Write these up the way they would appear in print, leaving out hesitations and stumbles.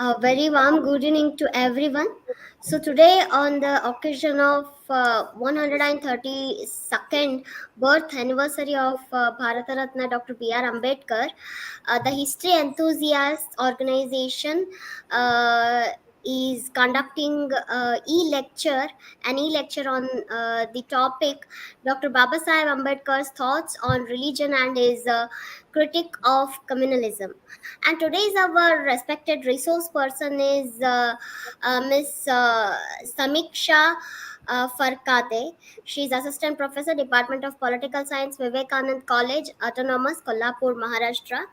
A very warm good evening to everyone. So today, on the occasion of 132nd birth anniversary of Bharat Ratna Dr. B.R. Ambedkar, the History Enthusiasts Organization uh, is conducting an e-lecture on the topic Dr. Babasaheb Ambedkar's thoughts on religion and his critique of communalism. And today's our respected resource person is Miss Samiksha Farkate. She's assistant professor, Department of Political Science, Vivekananda College, Autonomous, Kolhapur, Maharashtra.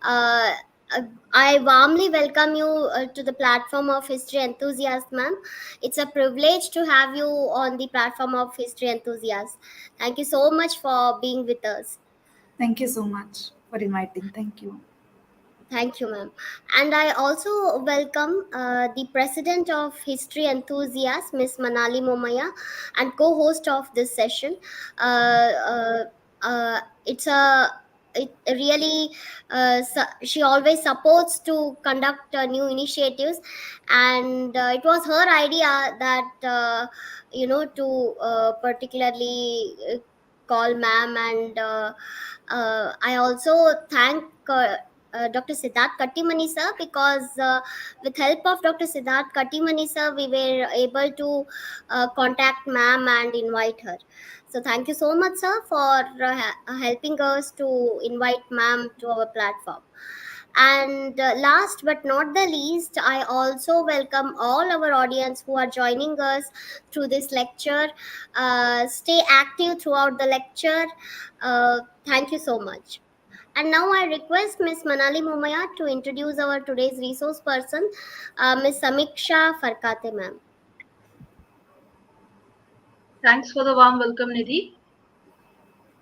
Uh, uh, I warmly welcome you to the platform of History Enthusiast, ma'am. It's a privilege to have you on the platform of History Enthusiast. Thank you so much for being with us. Thank you so much for inviting. Thank you. Thank you, ma'am. And I also welcome the president of History Enthusiasts, Miss Manali Momaya, and co-host of this session. Uh, uh, it's a it really she always supports to conduct new initiatives, and it was her idea that to particularly call ma'am, and I also thank Dr. Siddharth Kattimani sir, because with help of Dr. Siddharth Kattimani sir, we were able to contact ma'am and invite her. So thank you so much, sir, for helping us to invite ma'am to our platform. And last but not the least, I also welcome all our audience who are joining us through this lecture. Stay active throughout the lecture. Thank you so much. And now I request Miss Manali Momaya to introduce our today's resource person, Miss Samiksha Farkate, ma'am. Thanks for the warm welcome, Nidhi.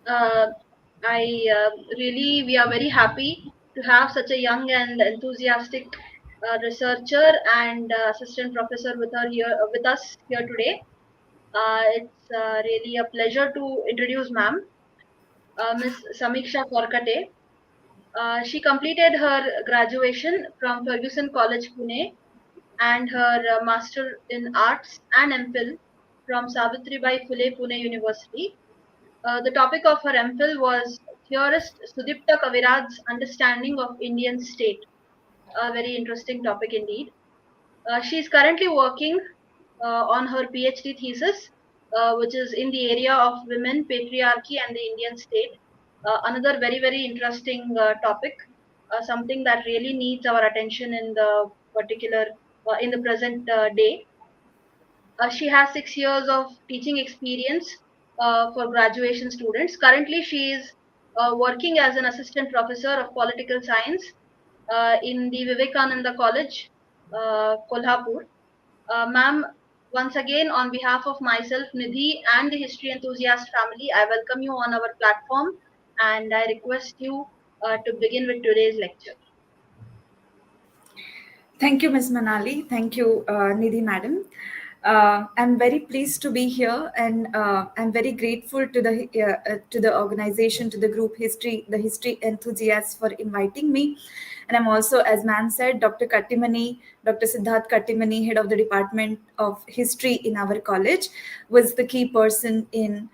Uh, we are very happy to have such a young and enthusiastic researcher and assistant professor with us here today. It's really a pleasure to introduce ma'am, Miss Samiksha Korkate. She completed her graduation from Ferguson College, Pune, and her Master in Arts and MPhil from Savitribai Phule Pune University. The topic of her MPhil was theorist Sudipta Kaviraj's understanding of Indian state. A very interesting topic indeed. She is currently working on her PhD thesis, which is in the area of women, patriarchy, and the Indian state. Another very interesting topic, something that really needs our attention in the particular in the present day. She has 6 years of teaching experience for graduation students. Currently, she is working as an assistant professor of political science in the Vivekananda College, Kolhapur. Ma'am, once again, on behalf of myself, Nidhi, and the History Enthusiast family, I welcome you on our platform, and I request you to begin with today's lecture. Thank you, Ms. Manali. Thank you, Nidhi Madam. I'm very pleased to be here, and I'm very grateful to the organization, to the group the History Enthusiasts, for inviting me. And I'm also, as ma'am said, Dr. Siddharth Kattimani, head of the Department of History in our college, was the key person in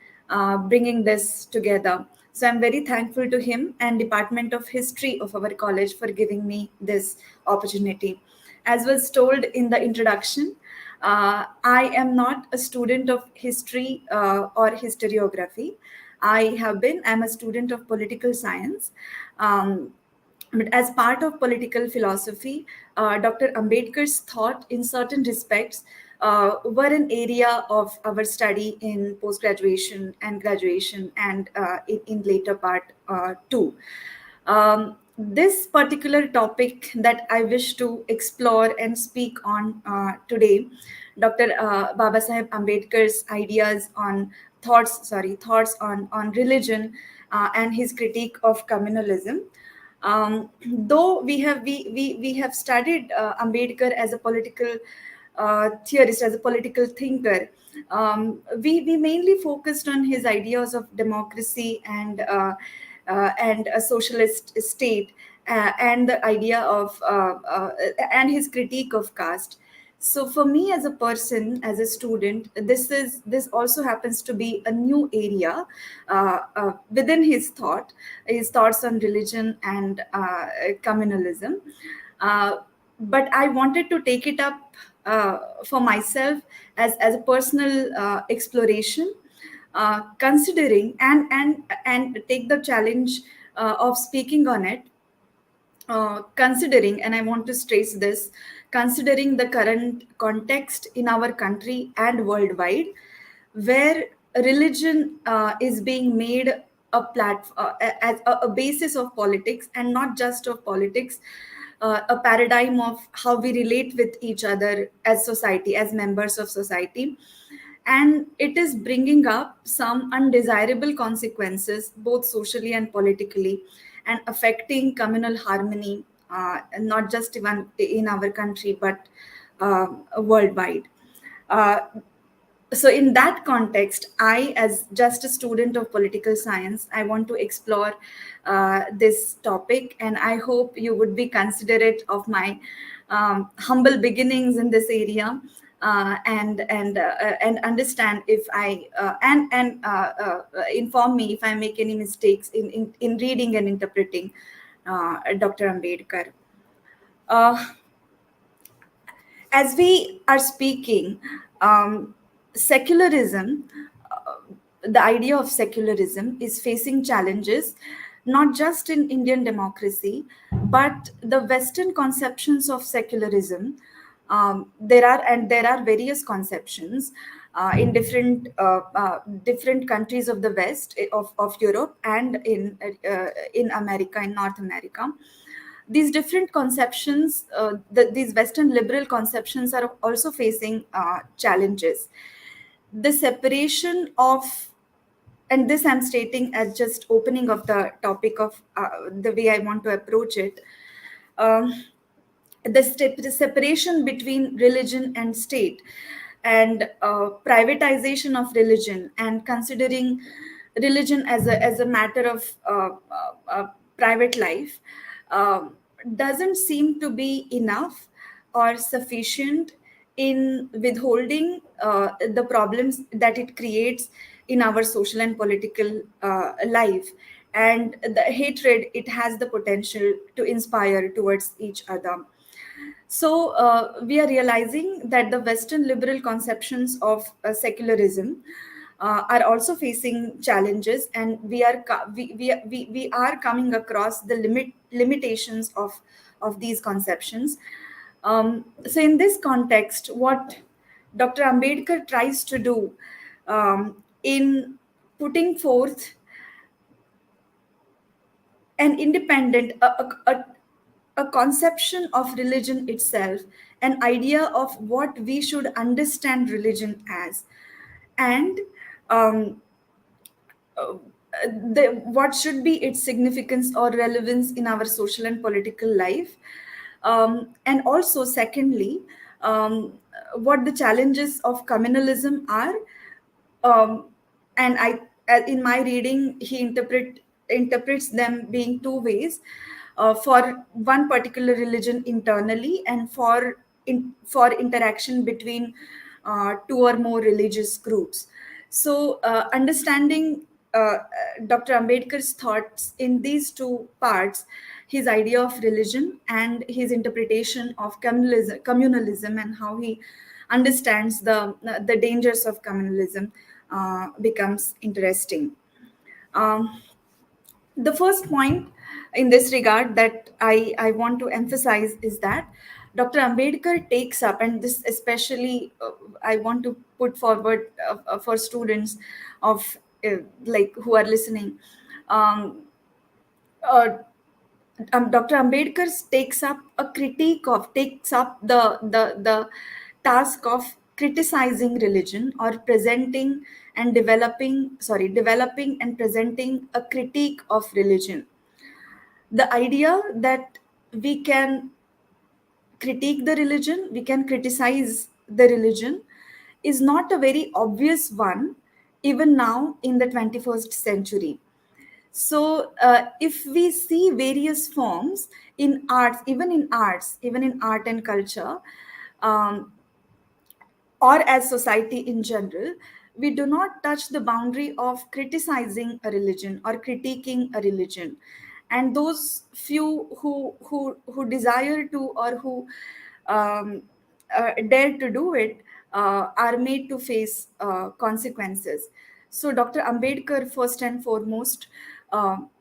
bringing this together. So I'm very thankful to him and Department of History of our college for giving me this opportunity. As was told in the introduction, I am not a student of history or historiography. I'm a student of political science. But as part of political philosophy, Dr. Ambedkar's thought in certain respects were an area of our study in post-graduation and graduation, and in later part too. This particular topic that I wish to explore and speak on today, Dr. Babasaheb Ambedkar's ideas on thoughts on religion and his critique of communalism. Though we have studied Ambedkar as a political theorist, as a political thinker, we mainly focused on his ideas of democracy and a socialist state and the idea of and his critique of caste. So for me as a person, as a student, this also happens to be a new area within his thoughts on religion and communalism. uh, but I wanted to take it up for myself as a personal exploration, considering and take the challenge of speaking on it, considering, and I want to stress this, considering the current context in our country and worldwide, where religion is being made as a basis of politics, and not just of politics, a paradigm of how we relate with each other as society, as members of society. And it is bringing up some undesirable consequences, both socially and politically, and affecting communal harmony, not just even in our country, but worldwide. Uh, so in that context, I, as just a student of political science, I want to explore this topic, and I hope you would be considerate of my humble beginnings in this area, and understand if I inform me if I make any mistakes in reading and interpreting Dr. Ambedkar. uh, as we are speaking, secularism, the idea of secularism is facing challenges, not just in Indian democracy, but the Western conceptions of secularism. There are various conceptions in different countries of the West, of Europe, and in America, in North America. These different conceptions, these Western liberal conceptions, are also facing challenges. The separation of, and this I'm stating as just opening of the topic of the way I want to approach it. um, the separation between religion and state, and privatization of religion, and considering religion as a matter of private life, um, doesn't seem to be enough or sufficient in withholding the problems that it creates in our social and political life, and the hatred it has the potential to inspire towards each other. So we are realizing that the Western liberal conceptions of secularism are also facing challenges, and we are coming across the limitations of these conceptions. So in this context, what Dr. Ambedkar tries to do in putting forth an independent a conception of religion itself, an idea of what we should understand religion as, and um, uh, what should be its significance or relevance in our social and political life. And also, secondly, what the challenges of communalism are. um, and in my reading, he interprets them being two ways: for one particular religion internally, and for interaction between two or more religious groups. So understanding Dr. Ambedkar's thoughts in these two parts, his idea of religion and his interpretation of communalism, and how he understands the dangers of communalism, becomes interesting. Um, the first point in this regard that I want to emphasize is that Dr. Ambedkar takes up, and this especially I want to put forward for students of like who are listening. Um, uh, Dr. Ambedkar takes up the task of criticizing religion, or developing and presenting a critique of religion. The idea that we can critique the religion, we can criticize the religion, is not a very obvious one, even now in the 21st century. So if we see various forms in arts, even in art and culture, um, or as society in general, we do not touch the boundary of criticizing a religion or critiquing a religion. And those few who desire to, or who um, dare to do it, are made to face consequences. So Dr. Ambedkar, first and foremost,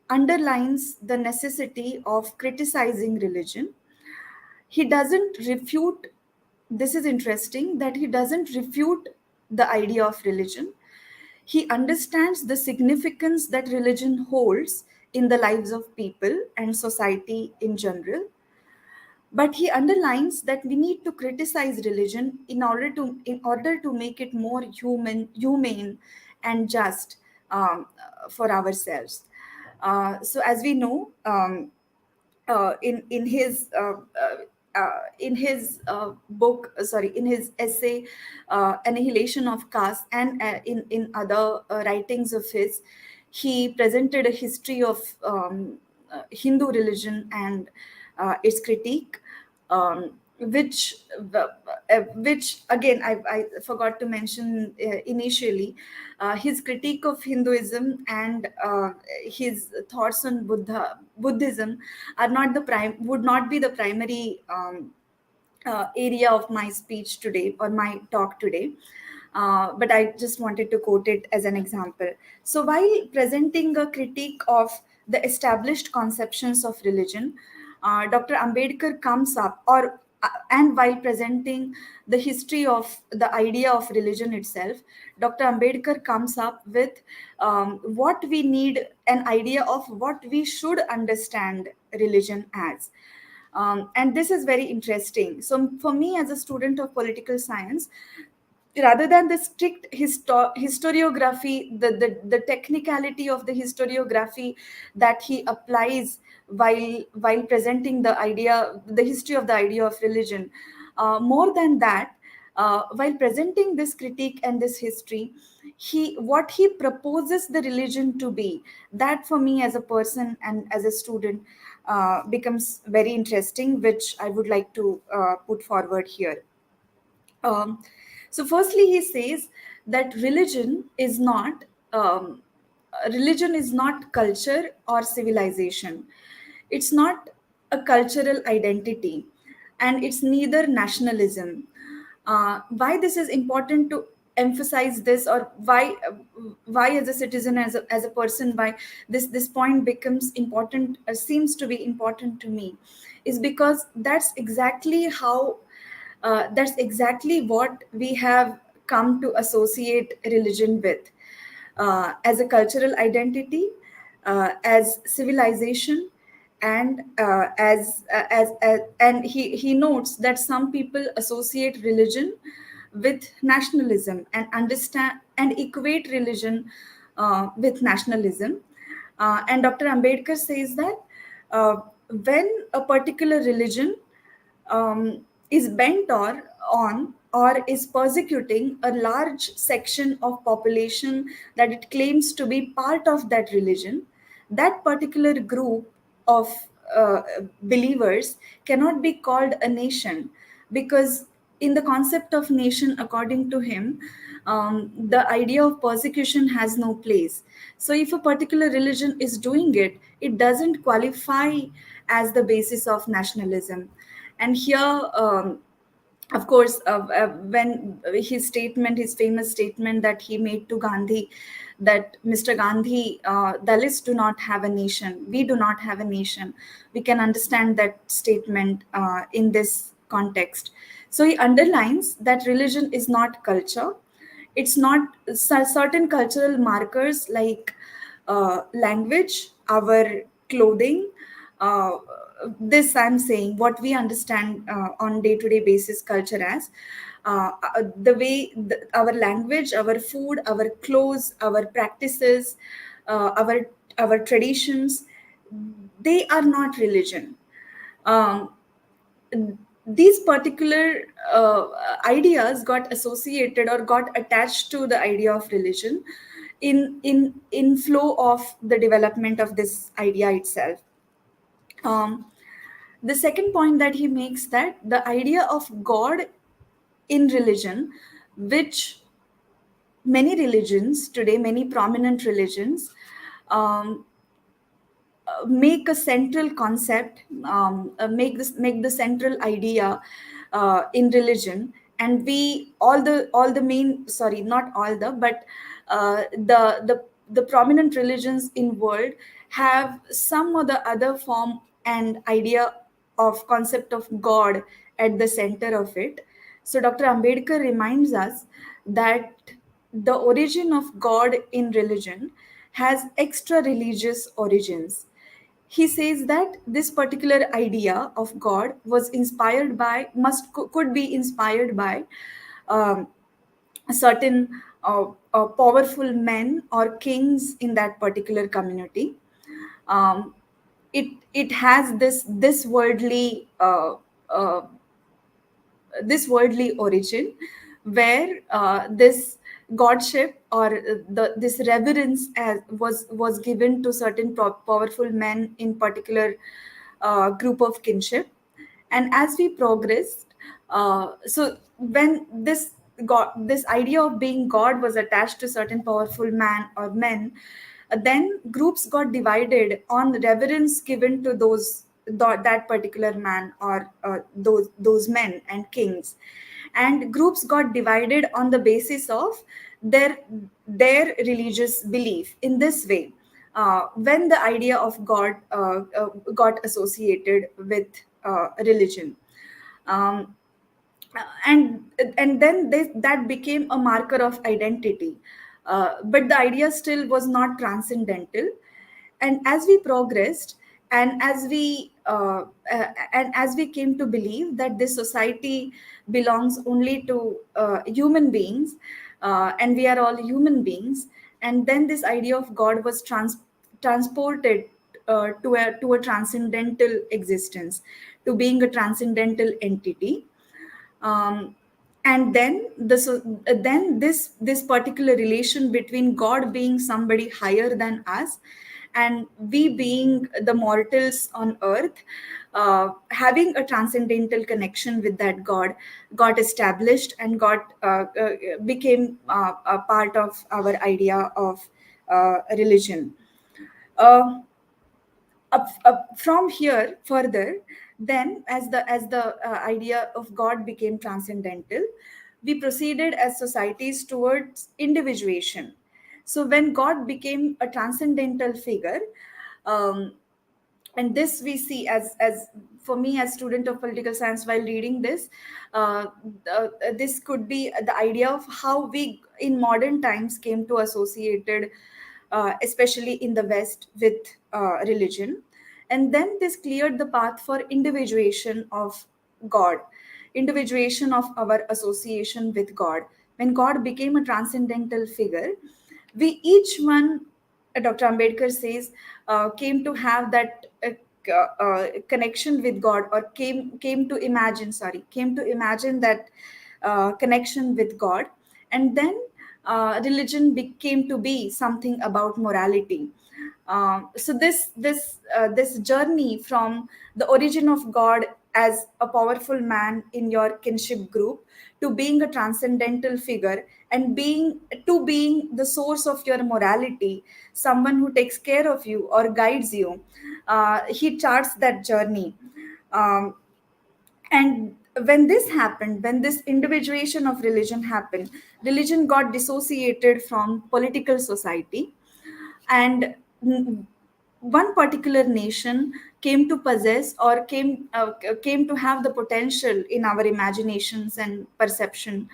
underlines the necessity of criticizing religion. He doesn't refute, this is interesting, that he doesn't refute the idea of religion. He understands the significance that religion holds in the lives of people and society in general, but he underlines that we need to criticize religion in order to make it more humane and just, for ourselves. So as we know, in his book, sorry, in his essay, Annihilation of Caste, and in other writings of his, he presented a history of Hindu religion and its critique, which again I forgot to mention initially. His critique of Hinduism and his thoughts on Buddhism are not the prime would not be the primary area of my speech today or my talk today. But I just wanted to quote it as an example. So, while presenting a critique of the established conceptions of religion, Dr. Ambedkar comes up, and while presenting the history of the idea of religion itself, Dr. Ambedkar comes up with what we need, an idea of what we should understand religion as. And this is very interesting. So, for me, as a student of political science, rather than the strict historiography, the technicality of the historiography that he applies while presenting the history of the idea of religion, more than that, while presenting this critique and this history, what he proposes the religion to be, that for me as a person and as a student becomes very interesting, which I would like to put forward here. um, so, firstly, he says that religion is not culture or civilization. It's not a cultural identity, and it's neither nationalism. Why this is important to emphasize this, or why as a citizen, as a person, why this point becomes important, seems to be important to me, is because that's exactly what we have come to associate religion with, as a cultural identity, as civilization, and and he notes that some people associate religion with nationalism and understand and equate religion with nationalism. And Dr. Ambedkar says that uh, when a particular religion is bent or is persecuting a large section of population that it claims to be part of that religion, that particular group of uh, believers cannot be called a nation, because in the concept of nation, according to him, the idea of persecution has no place. So if a particular religion is doing it, it doesn't qualify as the basis of nationalism. And here, of course, when his famous statement that he made to Gandhi, that Mr. Gandhi, Dalits do not have a nation, we do not have a nation, we can understand that statement in this context. So he underlines that religion is not culture. It's not certain cultural markers like language, our clothing, uh, this I'm saying what we understand on day-to-day basis culture as, the way our language, our food, our clothes, our practices, our traditions, they are not religion. um, these particular ideas got associated or got attached to the idea of religion, in flow of the development of this idea itself. um, the second point that he makes, that the idea of God in religion, which many religions today, many prominent religions, um, make a central concept, make the central idea in religion. And we all the main, sorry, not all the, but the prominent religions in world have some or the other form and idea of concept of God at the center of it. So Dr. Ambedkar reminds us that the origin of God in religion has extra religious origins. He says that this particular idea of God was inspired by, could be inspired by um, certain powerful men or kings in that particular community. um, it has uh, this worldly origin, where this godship or this reverence was given to certain powerful men in particular group of kinship. And as we progressed, so when this idea of being God was attached to certain powerful man or men, then groups got divided on reverence given to that particular man or those men and kings. And groups got divided on the basis of their religious belief. In this way, when the idea of God got associated with religion, um, and then that became a marker of identity. But the idea still was not transcendental. And as we progressed, and as we came to believe that this society belongs only to human beings, and we are all human beings, and then this idea of God was transported to a transcendental existence, to being a transcendental entity. Um, and then this particular relation between God being somebody higher than us, and we being the mortals on earth, having a transcendental connection with that God, got established and became a part of our idea of religion. uh, From here further, then as the idea of God became transcendental, we proceeded as societies towards individuation. So when God became a transcendental figure, um, and this we see as for me as student of political science, while reading this, uh, this could be the idea of how we in modern times came to associated, especially in the West, with religion. And then this cleared the path for individuation of God, individuation of our association with God. When God became a transcendental figure, we each one, Dr. Ambedkar says, came to have that connection with God, or came to imagine that connection with God. And then religion became to be something about morality. So this journey from the origin of God as a powerful man in your kinship group, to being a transcendental figure, and being the source of your morality, someone who takes care of you or guides you. He charts that journey. Um, and when this individuation of religion happened, religion got dissociated from political society. And one particular nation came to possess, or came to have the potential in our imaginations and perception,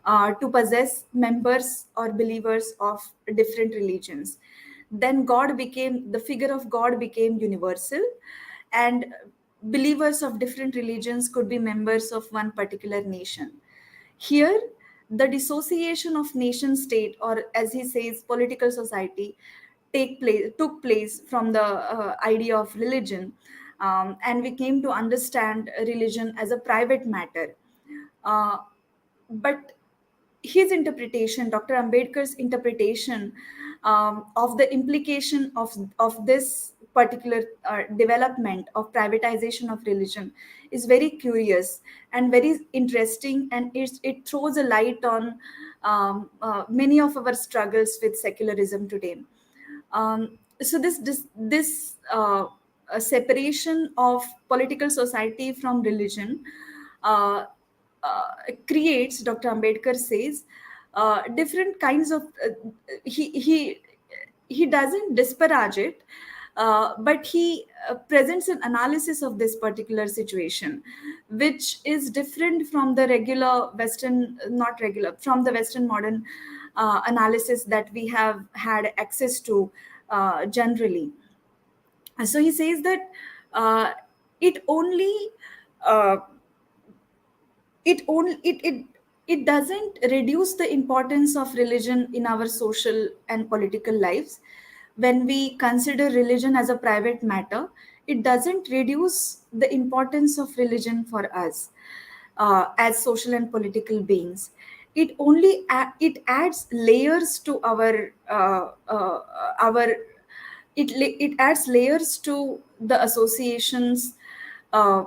to possess members or believers of different religions. Then the figure of God became universal, and believers of different religions could be members of one particular nation. Here, the dissociation of nation state, or as he says, political society, took place from the idea of religion. And we came to understand religion as a private matter. Uh, but his interpretation, Dr. Ambedkar's interpretation, of the implication of this particular development of privatization of religion is very curious and very interesting, and it throws a light on many of our struggles with secularism today. So this separation of political society from religion uh, uh, creates, Dr. Ambedkar says, different kinds of. He doesn't disparage it, but he presents an analysis of this particular situation, which is different from the regular Western, not regular, from the Western modern analysis that we have had access to generally. So he says that uh, it only uh, it doesn't reduce the importance of religion in our social and political lives. When we consider religion as a private matter, it doesn't reduce the importance of religion for us as social and political beings. It adds layers to our it adds layers to the associations uh,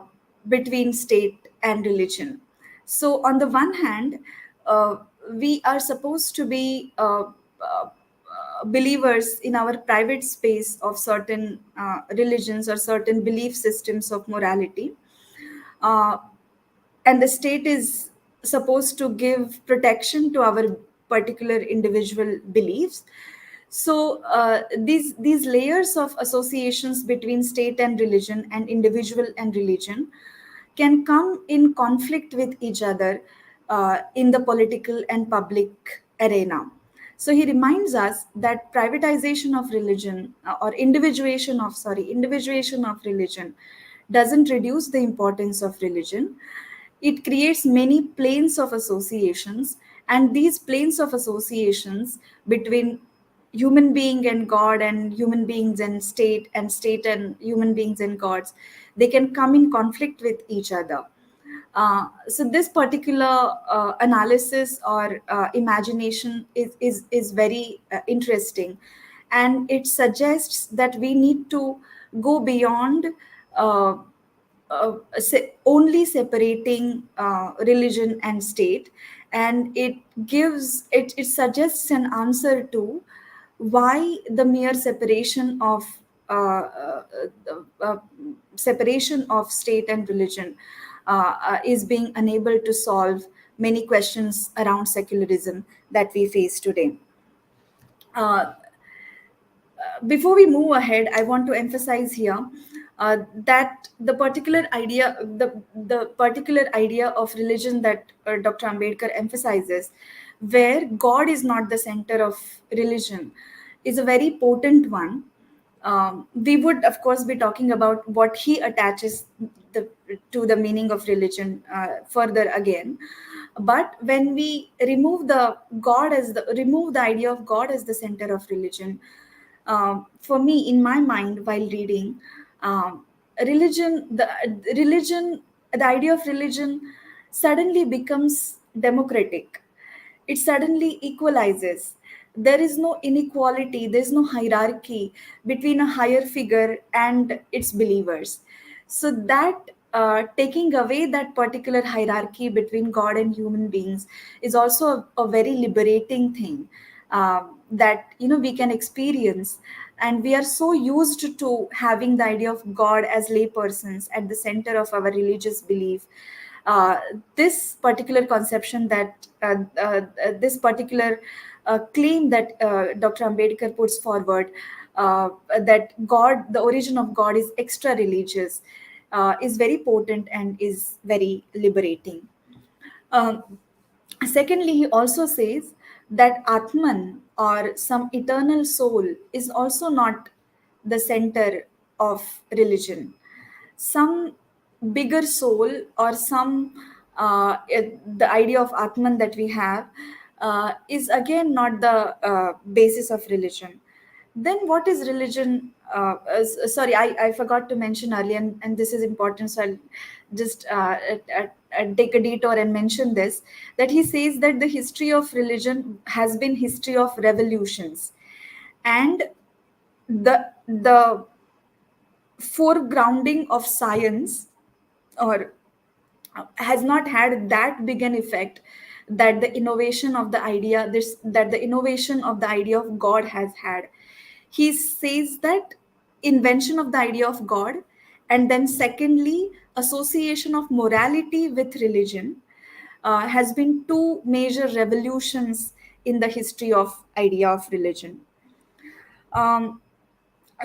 between state and religion. So, on the one hand, uh, we are supposed to be believers in our private space of certain religions or certain belief systems of morality. Uh, and the state is supposed to give protection to our particular individual beliefs. So these layers of associations between state and religion and individual and religion can come in conflict with each other in the political and public arena. So he reminds us that privatization of religion or individuation of religion doesn't reduce the importance of religion. It creates many planes of associations, and these planes of associations between human being and god and human beings and state and human beings and gods, they can come in conflict with each other. So this particular analysis or imagination is very interesting, and it suggests that we need to go beyond uh, only separating religion and state, and it suggests an answer to why the mere uh, uh, separation of state and religion is being unable to solve many questions around secularism that we face today. Uh, Before we move ahead, I want to emphasize here that the particular idea of religion that Dr. Ambedkar emphasizes, where God is not the center of religion, is a very potent one. We would, of course, be talking about what he attaches to the meaning of religion further again. But when we remove the idea of God as the center of religion, for me, in my mind, while reading, religion, the idea of religion suddenly becomes democratic. It suddenly equalizes. There is no inequality, there's no hierarchy between a higher figure and its believers. So that taking away that particular hierarchy between God and human beings is also a very liberating thing that we can experience. And we are so used to having the idea of God as laypersons at the center of our religious belief. uh, this particular conception this particular claim that Dr. Ambedkar puts forward, that God, the origin of God is extra religious, is very potent and is very liberating. Um, Secondly, he also says that Atman, or some eternal soul, is also not the center of religion. Some bigger soul, or some the idea of Atman that we have is again not the basis of religion. Then what is religion? Sorry, I forgot to mention earlier, and this is important, so I'll just take a detour and mention this, that he says that the history of religion has been history of revolutions. and the foregrounding of science, or has not had that big an effect that the innovation of the idea this that the innovation of the idea of god has had. He says that invention of the idea of god, and then secondly association of morality with religion, has been two major revolutions in the history of idea of religion. um,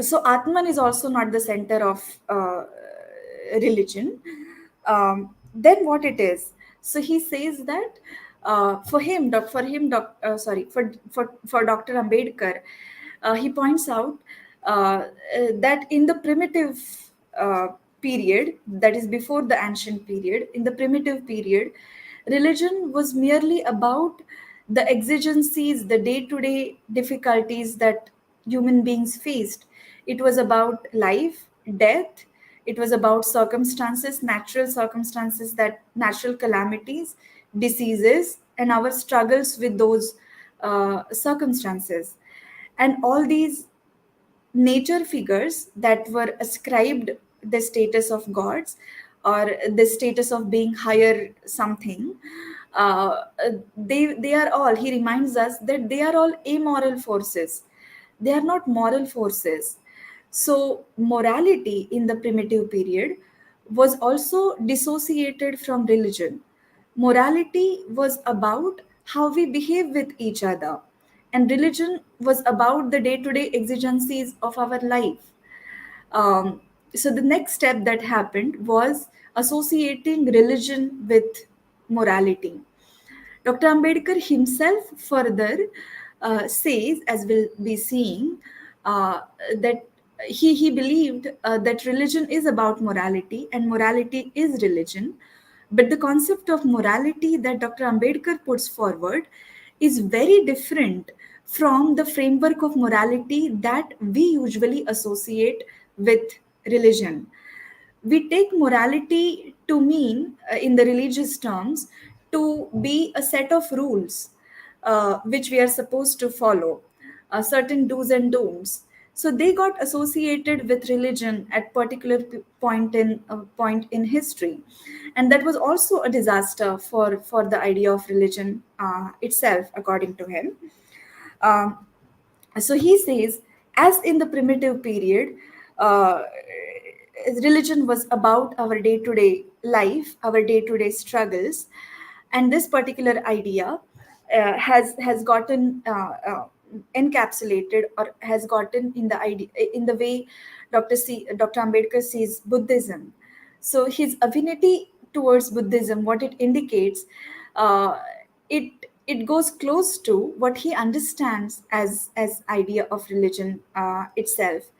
so Atman is also not the center of religion. Then what it is? So he says that for Dr. Ambedkar, he points out that in the primitive uh, period, that is before the ancient period, in the primitive period, religion was merely about the exigencies, the day-to-day difficulties that human beings faced. It was about life, death. It was about circumstances, natural circumstances, that natural calamities, diseases, and our struggles with those circumstances. And all these nature figures that were ascribed the status of gods, or the status of being higher something, uh, they are all, he reminds us that they are all amoral forces. They are not moral forces. So morality in the primitive period was also dissociated from religion. Morality was about how we behave with each other, and religion was about the day to day exigencies of our life. Um, so, the next step that happened was associating religion with morality. Dr. Ambedkar himself further says, as we'll be seeing, that he believed that religion is about morality and morality is religion. But the concept of morality that Dr. Ambedkar puts forward is very different from the framework of morality that we usually associate with religion. We take morality to mean, in the religious terms, to be a set of rules which we are supposed to follow, certain do's and don'ts. So they got associated with religion at particular point in history, and that was also a disaster for the idea of religion itself, according to him. Um, so he says, as in the primitive period, uh, religion was about our day to day life, our day to day struggles, and this particular idea has gotten encapsulated, or has gotten in the idea, in the way Dr. Ambedkar sees Buddhism. So his affinity towards Buddhism, what it indicates, uh, it it goes close to what he understands as idea of religion itself.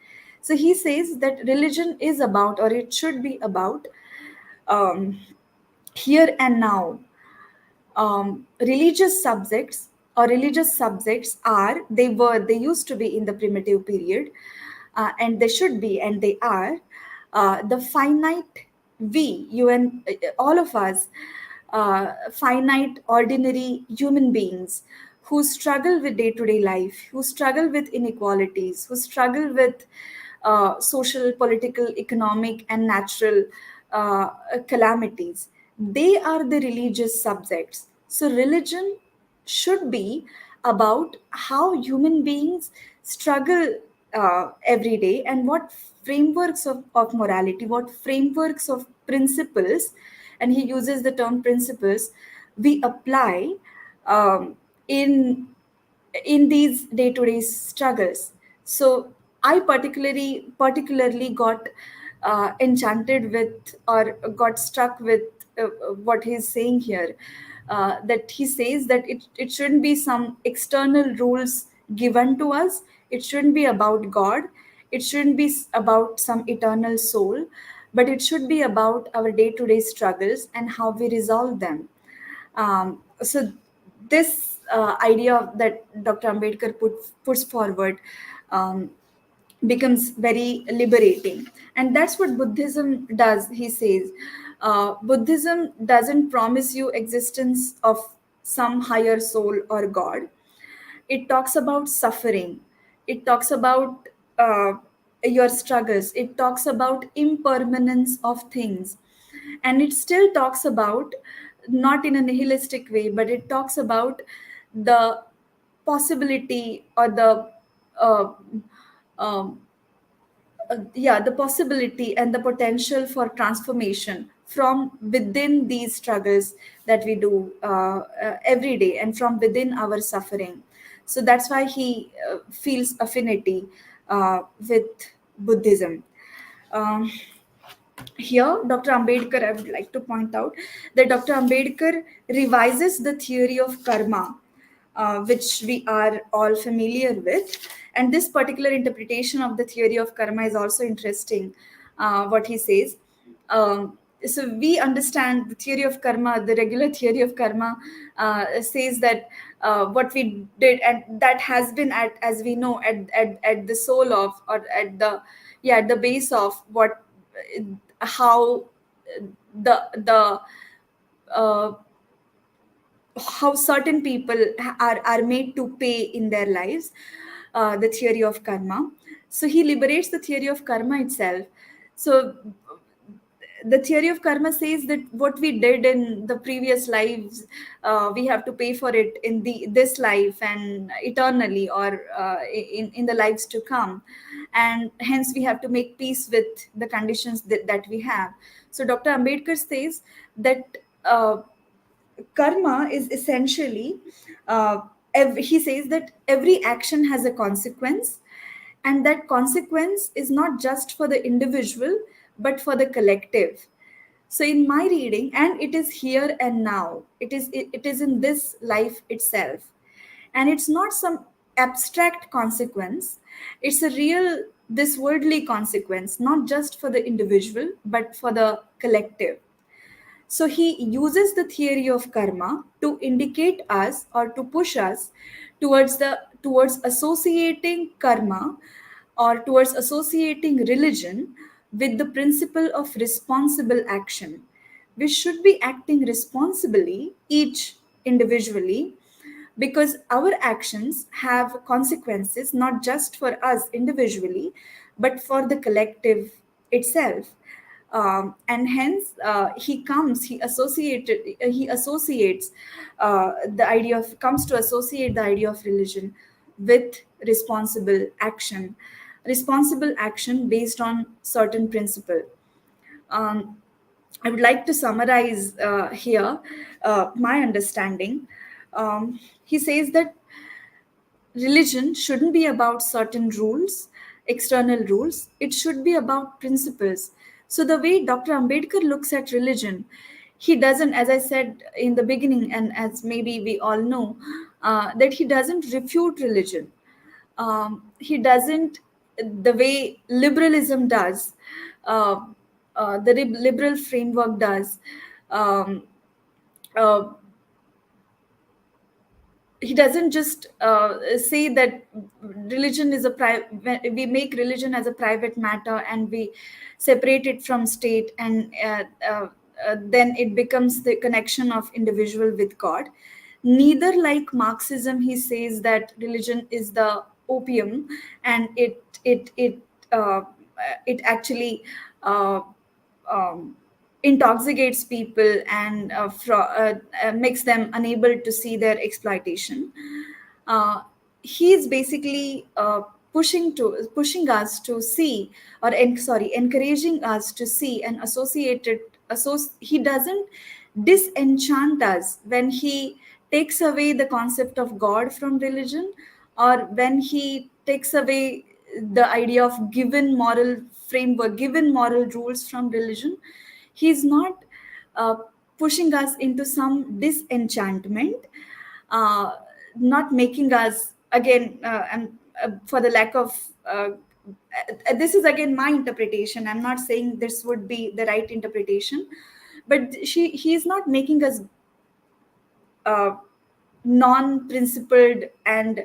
So he says that religion is about, or it should be about, um, here and now. Religious subjects, or religious subjects are, they used to be in the primitive period, and they should be, and they are, the finite, we, you and all of us, finite ordinary human beings who struggle with day-to-day life, who struggle with inequalities, who struggle with social, political, economic, and natural calamities. They are the religious subjects. So, religion should be about how human beings struggle every day, and what frameworks of morality, what frameworks of principles, and he uses the term principles, we apply um, in in these day-to-day struggles. So I particularly got enchanted with, or got struck with what he's saying here, that he says that it shouldn't be some external rules given to us. It shouldn't be about god. It shouldn't be about some eternal soul, but it should be about our day-to-day struggles and how we resolve them. So this idea that Dr. Ambedkar puts forward um, becomes very liberating, and that's what Buddhism does. He says, Buddhism doesn't promise you existence of some higher soul or God. It talks about suffering. it talks about your struggles, it talks about impermanence of things, and it still talks about, not in a nihilistic way, but it talks about the possibility or the uh, um, the possibility and the potential for transformation from within these struggles that we do every day, and from within our suffering. So that's why he feels affinity with Buddhism. um, Here, Dr. Ambedkar, I would like to point out that Dr. Ambedkar revises the theory of karma, which we are all familiar with. And this particular interpretation of the theory of karma is also interesting, what he says. So we understand the theory of karma, the regular theory of karma says that what we did, and that has been at, as we know, at the soul of, or at the, at the base of what, how the uh, how certain people are made to pay in their lives, the theory of karma. So he liberates the theory of karma itself. So the theory of karma says that what we did in the previous lives, we have to pay for it in this life and eternally, or in the lives to come, and hence we have to make peace with the conditions that we have. So Dr. Ambedkar says that karma is essentially, he says that every action has a consequence, and that consequence is not just for the individual but for the collective. So in my reading, and it is here and now, it is in this life itself, and it's not some abstract consequence, it's a real, this worldly consequence, not just for the individual but for the collective. So he uses the theory of karma to indicate us, or to push us towards associating karma, or towards associating religion with the principle of responsible action. We should be acting responsibly, each individually, because our actions have consequences not just for us individually but for the collective itself. And hence he associates the idea of, comes to associate the idea of religion with responsible action based on certain principle. um, I would like to summarize here my understanding. He says that religion shouldn't be about certain rules, external rules. It should be about principles. So, the way Dr. Ambedkar looks at religion, he doesn't, as I said in the beginning, and as maybe we all know, that he doesn't refute religion. He doesn't, the way liberalism does, uh, the liberal framework does. Um, uh, he doesn't just say that religion is we make religion as a private matter and we separate it from state, and then it becomes the connection of individual with god. Neither, like Marxism, he says that religion is the opium, and uh, it actually uh, um, intoxicates people and makes them unable to see their exploitation. Uh, he is basically pushing us to see, or encouraging us to see and associate it. He doesn't disenchant us when he takes away the concept of God from religion, or when he takes away the idea of given moral framework, given moral rules from religion. He's not uh, pushing us into some disenchantment, uh, not making us again, and for the lack of this is again my interpretation, I'm not saying this would be the right interpretation, but he is not making us uh, non-principled and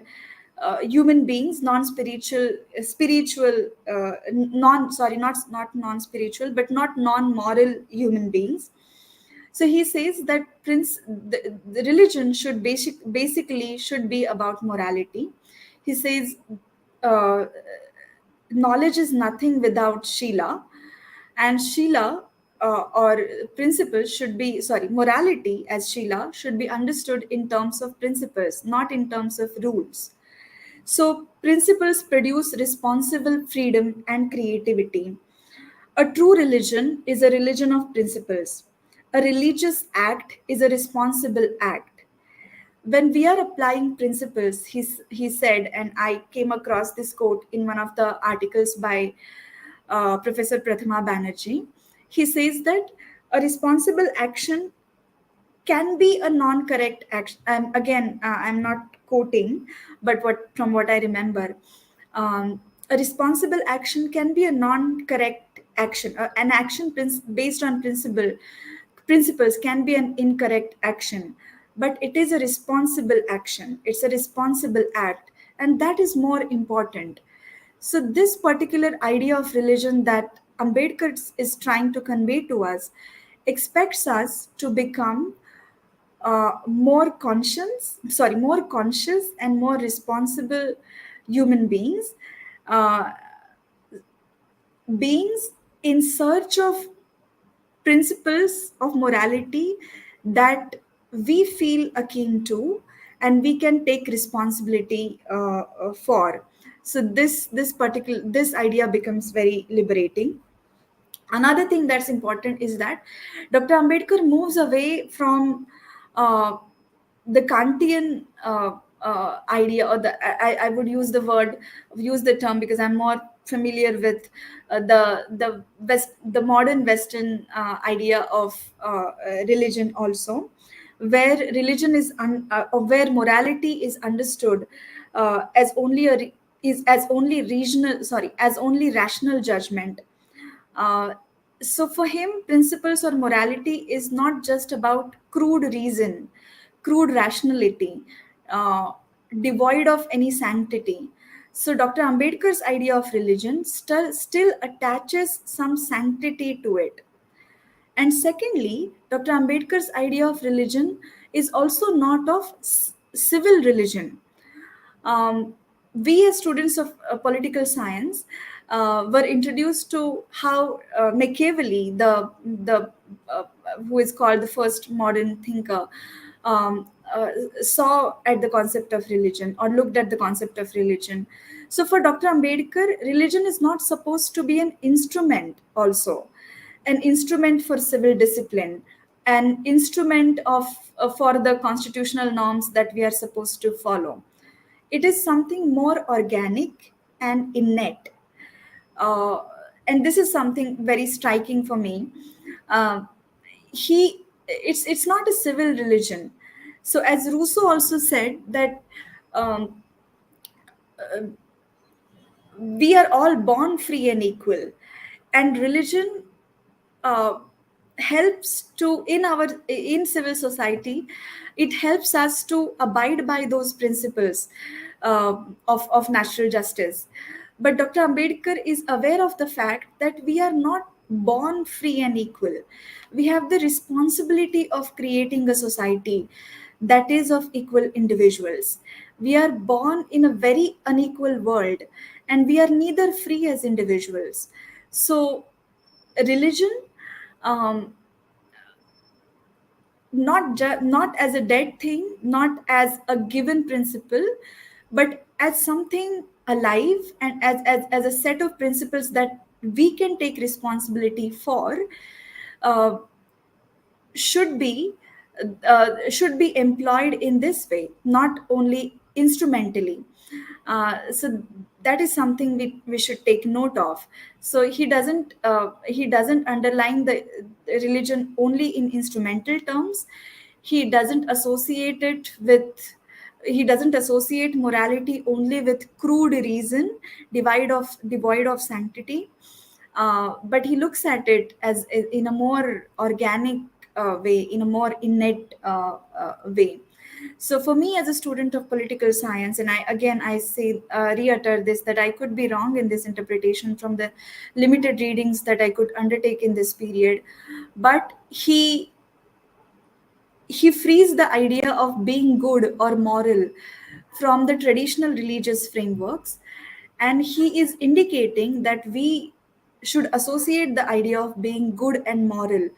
human beings, non-spiritual, spiritual, non sorry, not non-spiritual, but not non-moral human beings. So he says that the religion should basically should be about morality. He says knowledge is nothing without Shila, and Shila or principles should be, sorry, morality as Shila should be understood in terms of principles, not in terms of rules. So, principles produce responsible freedom and creativity. A true religion is a religion of principles. A religious act is a responsible act. When we are applying principles, he said, and I came across this quote in one of the articles by Professor Prathama Banerjee. He says that a responsible action can be a non-correct action. Again, I'm not quoting, but from what I remember, a responsible action can be a non-correct action. An action based on principles can be an incorrect action, but it is a responsible action. It's a responsible act, and that is more important. So this particular idea of religion that Ambedkar is trying to convey to us expects us to become more conscious and more responsible human beings, uh, beings in search of principles of morality that we feel akin to and we can take responsibility for. So this idea becomes very liberating. Another thing that's important is that Dr. Ambedkar moves away from uh, the Kantian idea, or I would use the term because I'm more familiar with the modern Western idea of religion also, where where morality is understood as only as only as only rational judgment. uh, so for him, principles or morality is not just about crude reason, crude rationality, uh, devoid of any sanctity. So Dr. Ambedkar's idea of religion still attaches some sanctity to it. And secondly, Dr. Ambedkar's idea of religion is also not of civil religion. We as students of political science were introduced to how Machiavelli, the who is called the first modern thinker, saw at the concept of religion or looked at the concept of religion. So for Dr. Ambedkar, religion is not supposed to be an instrument also, an instrument for civil discipline, an instrument of for the constitutional norms that we are supposed to follow. It is something more organic and innate. Uh, and this is something very striking for me. Uh, it's not a civil religion. So as Rousseau also said that um, we are all born free and equal, and religion uh, helps to in civil society, it helps us to abide by those principles of natural justice. But Dr. Ambedkar is aware of the fact that we are not born free and equal. We have the responsibility of creating a society that is of equal individuals. We are born in a very unequal world, and we are neither free as individuals. So religion, um, not as a dead thing, not as a given principle, but as something alive, and as a set of principles that we can take responsibility for, uh, should be employed in this way, not only instrumentally. So that is something we should take note of. So he doesn't underline the religion only in instrumental terms. He doesn't associate it with he doesn't associate morality only with crude reason, devoid of sanctity, but he looks at it as in a more organic way, in a more innate way. So for me as a student of political science, and I say reiter this, that I could be wrong in this interpretation from the limited readings that I could undertake in this period, but he frees the idea of being good or moral from the traditional religious frameworks, and he is indicating that we should associate the idea of being good and moral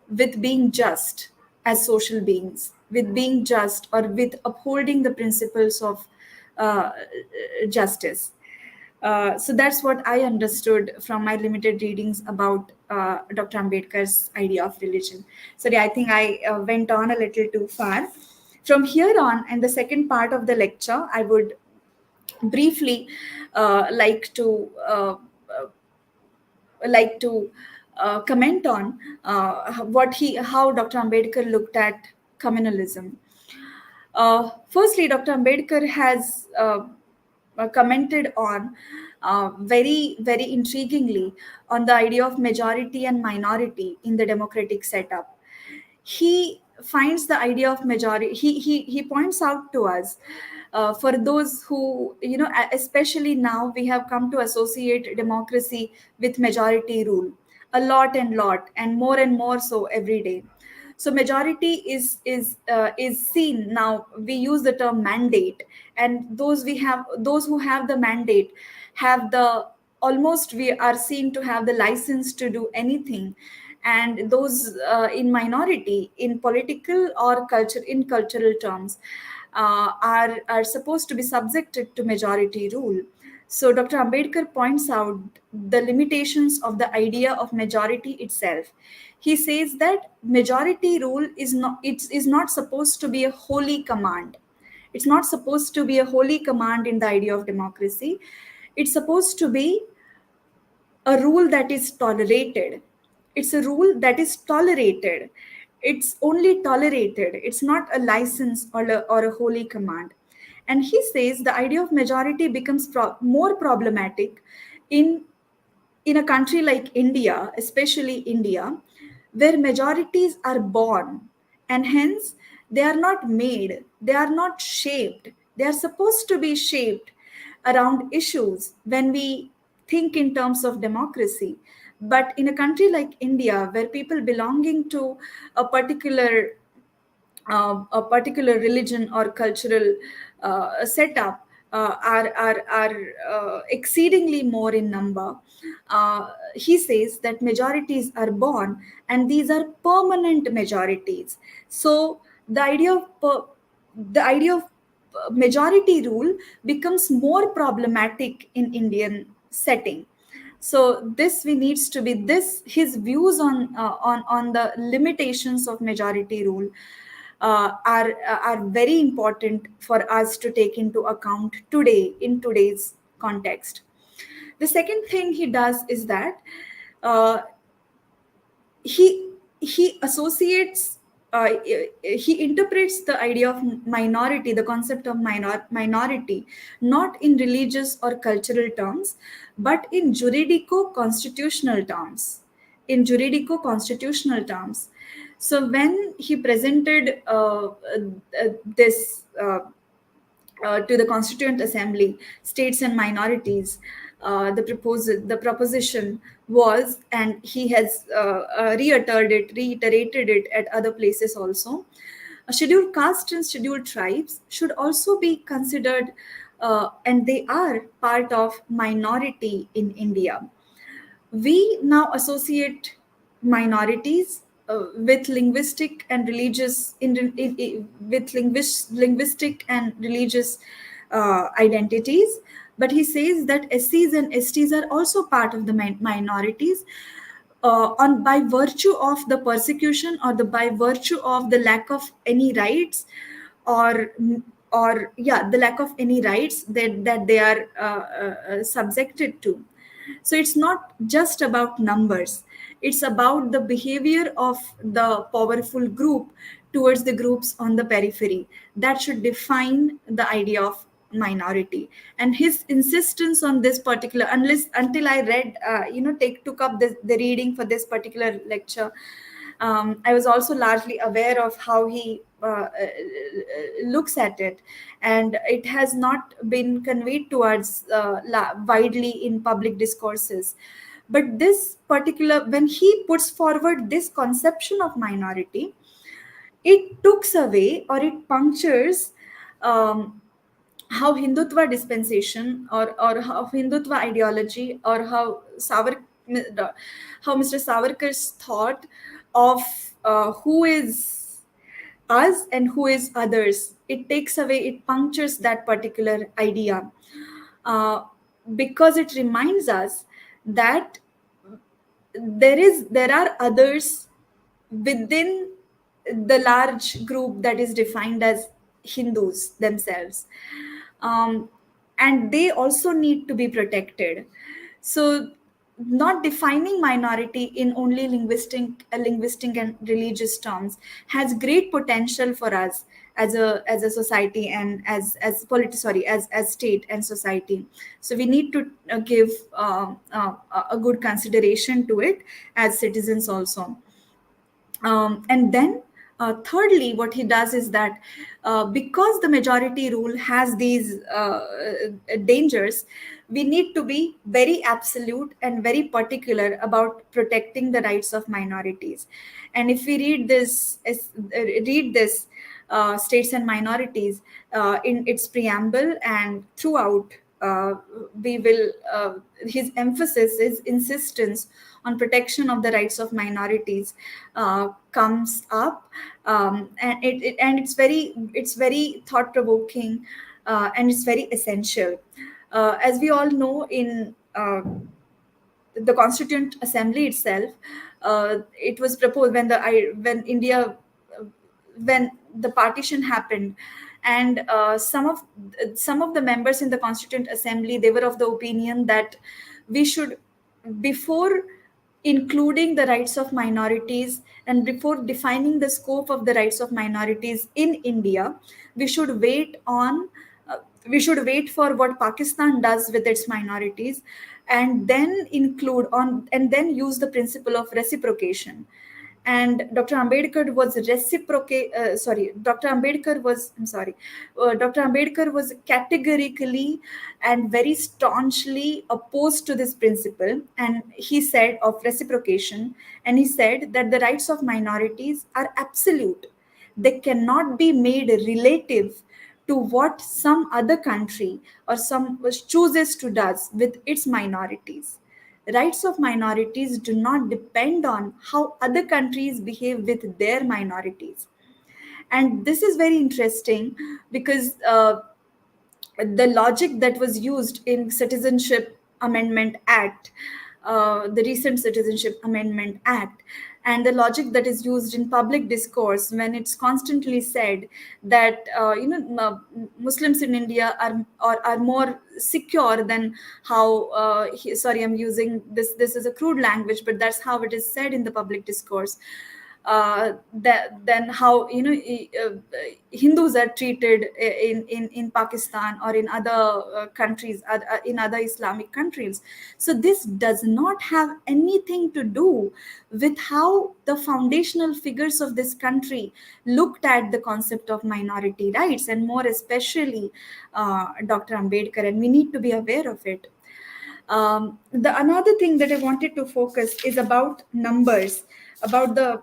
with being just as social beings, with being just or with upholding the principles of uh, justice. So that's what I understood from my limited readings about Dr. Ambedkar's idea of religion. Sorry, I think I went on a little too far. From here on, and the second part of the lecture, I would briefly like to comment on how Dr. Ambedkar looked at communalism. Firstly, Dr. Ambedkar has commented on very intriguingly on the idea of majority and minority in the democratic setup. He finds the idea of majority. He points out to us, for those who, especially now we have come to associate democracy with majority rule a lot and more so every day. So majority is seen now. We use the term mandate, and those who have the mandate have the almost, we are seen to have the license to do anything, and those in minority in political or cultural terms are supposed to be subjected to majority rule. So Dr. Ambedkar points out the limitations of the idea of majority itself. He says that majority rule is not supposed to be a holy command. It's not supposed to be a holy command in the idea of democracy. It's supposed to be a rule that is tolerated. It's a rule that is tolerated. It's only tolerated. It's not a license or a holy command. And he says the idea of majority becomes more problematic in in a country like India, especially India, where majorities are born, and hence they are not made, they are not shaped, they are supposed to be shaped around issues when we think in terms of democracy. But in a country like India, where people belonging to a particular religion or cultural setup are exceedingly more in number. He says that majorities are born, and these are permanent majorities. So the idea of majority rule becomes more problematic in Indian setting. So this we needs to be this his views on the limitations of majority rule are very important for us to take into account today in today's context. The second thing he does is that uh, he associates he interprets the idea of minority, the concept of minority, not in religious or cultural terms, but in juridico-constitutional terms. In juridico-constitutional terms. So when he presented this to the Constituent Assembly, states and minorities, the proposition was, and he has reiterated it at other places also. Scheduled castes and scheduled tribes should also be considered, and they are part of minority in India. We now associate minorities with linguistic and religious linguistic and religious identities, but he says that SCs and STs are also part of the minorities on by virtue of the persecution or by virtue of the lack of any rights, or the lack of any rights that they are subjected to. So it's not just about numbers, it's about the behavior of the powerful group towards the groups on the periphery that should define the idea of minority. And his insistence on this particular, until I read took up the reading for this particular lecture, I was also largely aware of how he looks at it, and it has not been conveyed towards widely in public discourses. But this particular, when he puts forward this conception of minority, it takes away or it punctures um, how Hindutva dispensation or how Hindutva ideology or how Mr. Savarkar's thought of who is us and who is others, it takes away, it punctures that particular idea, uh, because it reminds us that there are others within the large group that is defined as Hindus themselves, um, and they also need to be protected. So, not defining minority in only linguistic and religious terms has great potential for us as a society and as state and society. So we need to give a good consideration to it as citizens also. And then thirdly, what he does is that because the majority rule has these dangers, we need to be very absolute and very particular about protecting the rights of minorities. And if we read this states and minorities in its preamble and throughout, we will his emphasis, his insistence on protection of the rights of minorities comes up, and it's very thought provoking, and it's very essential. As we all know, in the Constituent Assembly itself, it was proposed when India, when the partition happened, and some of the members in the Constituent Assembly, they were of the opinion that we should, before including the rights of minorities and before defining the scope of the rights of minorities in India, we should wait on we should wait for what Pakistan does with its minorities, and then use the principle of reciprocation. And Dr. Ambedkar was Dr. Ambedkar was categorically and very staunchly opposed to this principle, and he said of reciprocation, and he said that the rights of minorities are absolute. They cannot be made relative to what some other country or some chooses to does with its minorities. Rights of minorities do not depend on how other countries behave with their minorities. And this is very interesting because the logic that was used in Citizenship Amendment Act, the recent Citizenship Amendment Act, and the logic that is used in public discourse when it's constantly said that Muslims in India are more secure than how I'm using this is a crude language, but that's how it is said in the public discourse. Then how Hindus are treated in Pakistan or in other countries, in other Islamic countries. So this does not have anything to do with how the foundational figures of this country looked at the concept of minority rights, and more especially Dr. Ambedkar, and we need to be aware of it. The another thing that I wanted to focus is about numbers, about the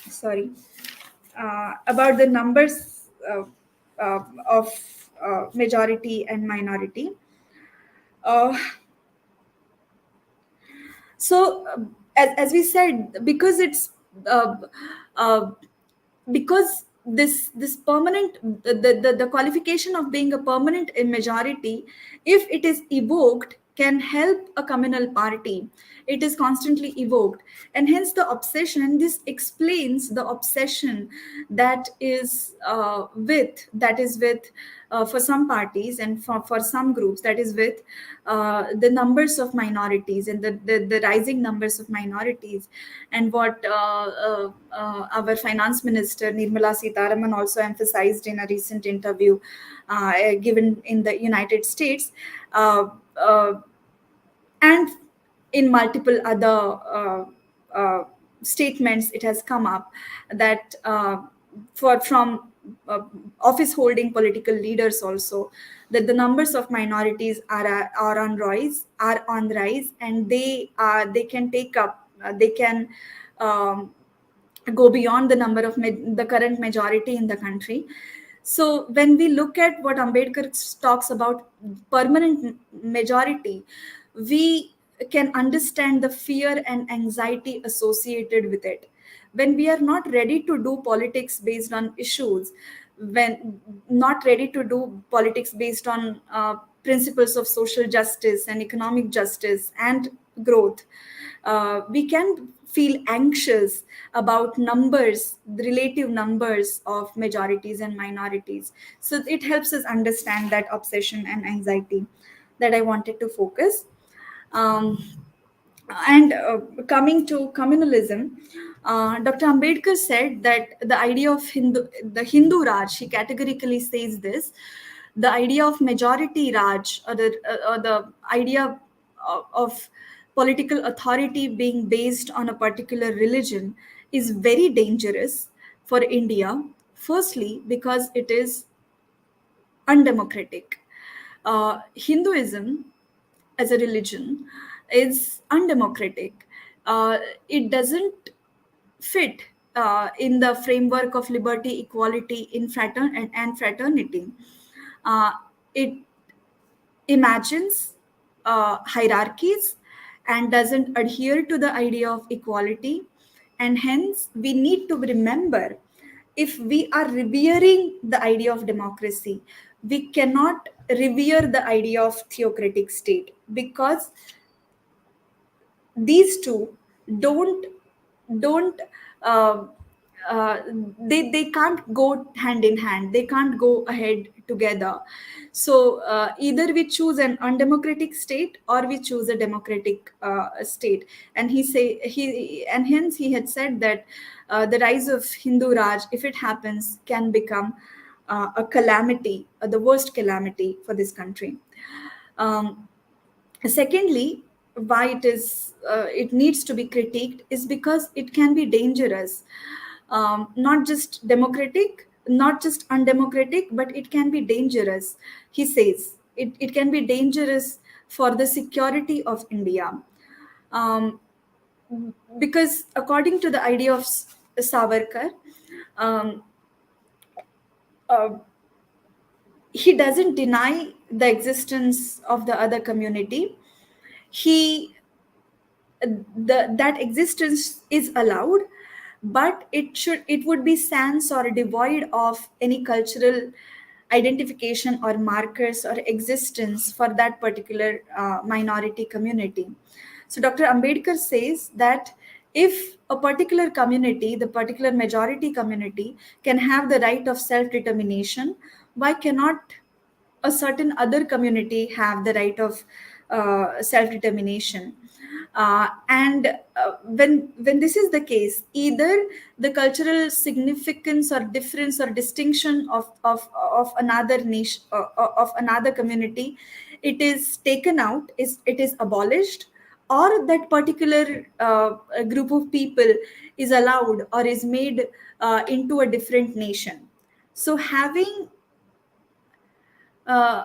sorry about the numbers of majority and minority. Uh, as we said, because it's uh, uh, because this permanent, the qualification of being a permanent majority, if it is evoked, can help a communal party. It is constantly evoked, and hence the obsession, and this explains the obsession that is with for some parties and for some groups, that is with the numbers of minorities and the rising numbers of minorities. And what our finance minister Nirmala Sitharaman also emphasized in a recent interview given in the United States, uh, uh, and in multiple other statements, it has come up that from office holding political leaders also, that the numbers of minorities are on rise, and they can take up they can um, go beyond the number of the current majority in the country. So when we look at what Ambedkar talks about permanent majority, we can understand the fear and anxiety associated with it. When we are not ready to do politics based on issues, when not ready to do politics based on principles of social justice and economic justice and growth, we can feel anxious about numbers, the relative numbers of majorities and minorities. So it helps us understand that obsession and anxiety that I wanted to focus. Um, and coming to communalism, Dr. Ambedkar said that the idea of the Hindu Raj, he categorically says this, the idea of majority Raj, or the idea of political authority being based on a particular religion is very dangerous for India. Firstly, because it is undemocratic. Hinduism as a religion is undemocratic. It doesn't fit in the framework of liberty, equality, and fraternity. Uh, it imagines hierarchies and doesn't adhere to the idea of equality. And hence, we need to remember, if we are revering the idea of democracy, we cannot revere the idea of theocratic state, because these two don't uh, uh, they can't go hand in hand, they can't go ahead together. So either we choose an undemocratic state or we choose a democratic state. And hence he had said that the rise of Hindu Raj, if it happens, can become a calamity, the worst calamity for this country. um, Secondly, why it needs to be critiqued is because it can be dangerous. Not just democratic, not just undemocratic, but it can be dangerous. He says it can be dangerous for the security of India. um, because according to the idea of Savarkar, um, uh, he doesn't deny the existence of the other community. He That existence is allowed, but it would be sans or devoid of any cultural identification or markers or existence for that particular minority community. So Dr. Ambedkar says that if a particular community, the particular majority community, can have the right of self determination, why cannot a certain other community have the right of self-determination? And when this is the case, either the cultural significance or difference or distinction of another nation, of another community, it is taken out, it is abolished, or that particular group of people is allowed or is made into a different nation. So having uh,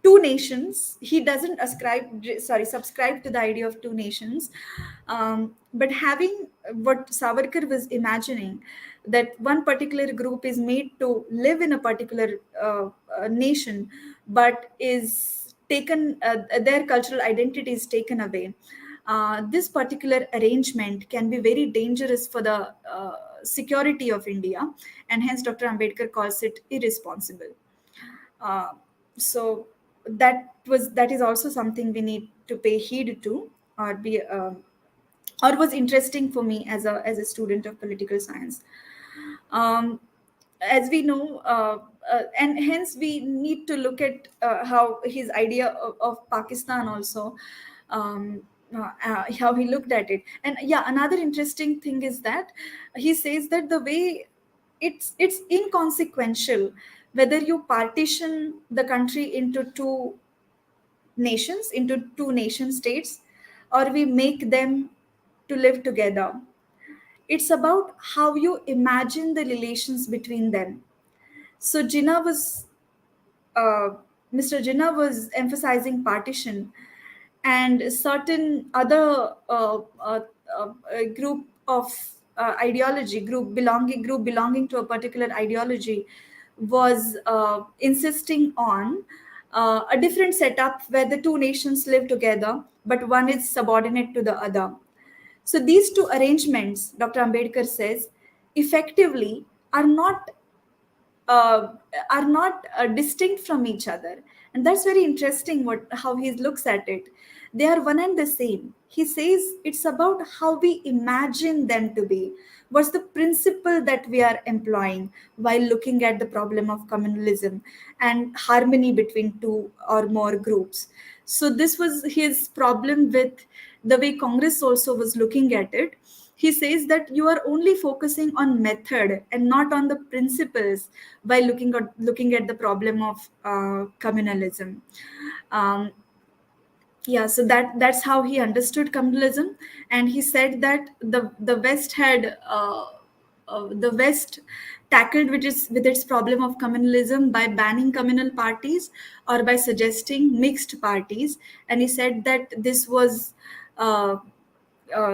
two nations, he doesn't subscribe to the idea of two nations. But having what Savarkar was imagining, that one particular group is made to live in a particular nation, but is taken, their cultural identity is taken away. This particular arrangement can be very dangerous for the security of India, and hence Dr. Ambedkar calls it irresponsible. uh, so that is also something we need to pay heed to, or be or was interesting for me as a student of political science. um, as we know, and hence we need to look at how his idea of Pakistan also, how he looked at it. And yeah, another interesting thing is that he says that the way it's inconsequential whether you partition the country into two nation states, or we make them to live together. It's about how you imagine the relations between them. So uh, Mr. Jinnah was emphasizing partition, and certain other group of group belonging to a particular ideology was insisting on a different setup where the two nations live together, but one is subordinate to the other. So these two arrangements, Dr. Ambedkar says, effectively are not uh, distinct from each other, and that's very interesting. What how he looks at it, they are one and the same. He says it's about how we imagine them to be. What's the principle that we are employing while looking at the problem of communalism and harmony between two or more groups? So this was his problem with the way Congress also was looking at it. He says that you are only focusing on method and not on the principles by looking at the problem of communalism. Um, yeah, so that's how he understood communalism, and he said that the West tackled with its problem of communalism by banning communal parties or by suggesting mixed parties, and he said that uh,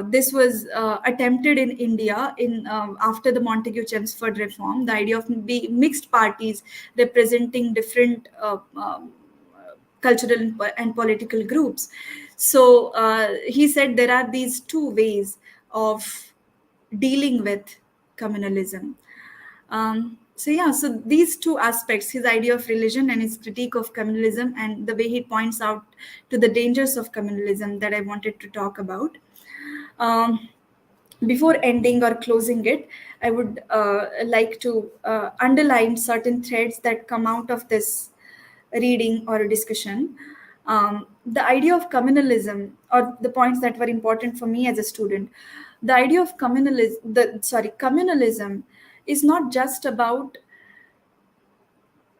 this was attempted in India in after the Montagu-Chelmsford reform. The idea of mixed parties representing different cultural and political groups. So he said there are these two ways of dealing with communalism. So yeah, so these two aspects, his idea of religion and his critique of communalism, and the way he points out to the dangers of communalism, that I wanted to talk about. Um, Before ending or closing it, I would like to underline certain threads that come out of this reading or discussion. The idea of communalism, or the points that were important for me as a student, the idea of communalism is not just about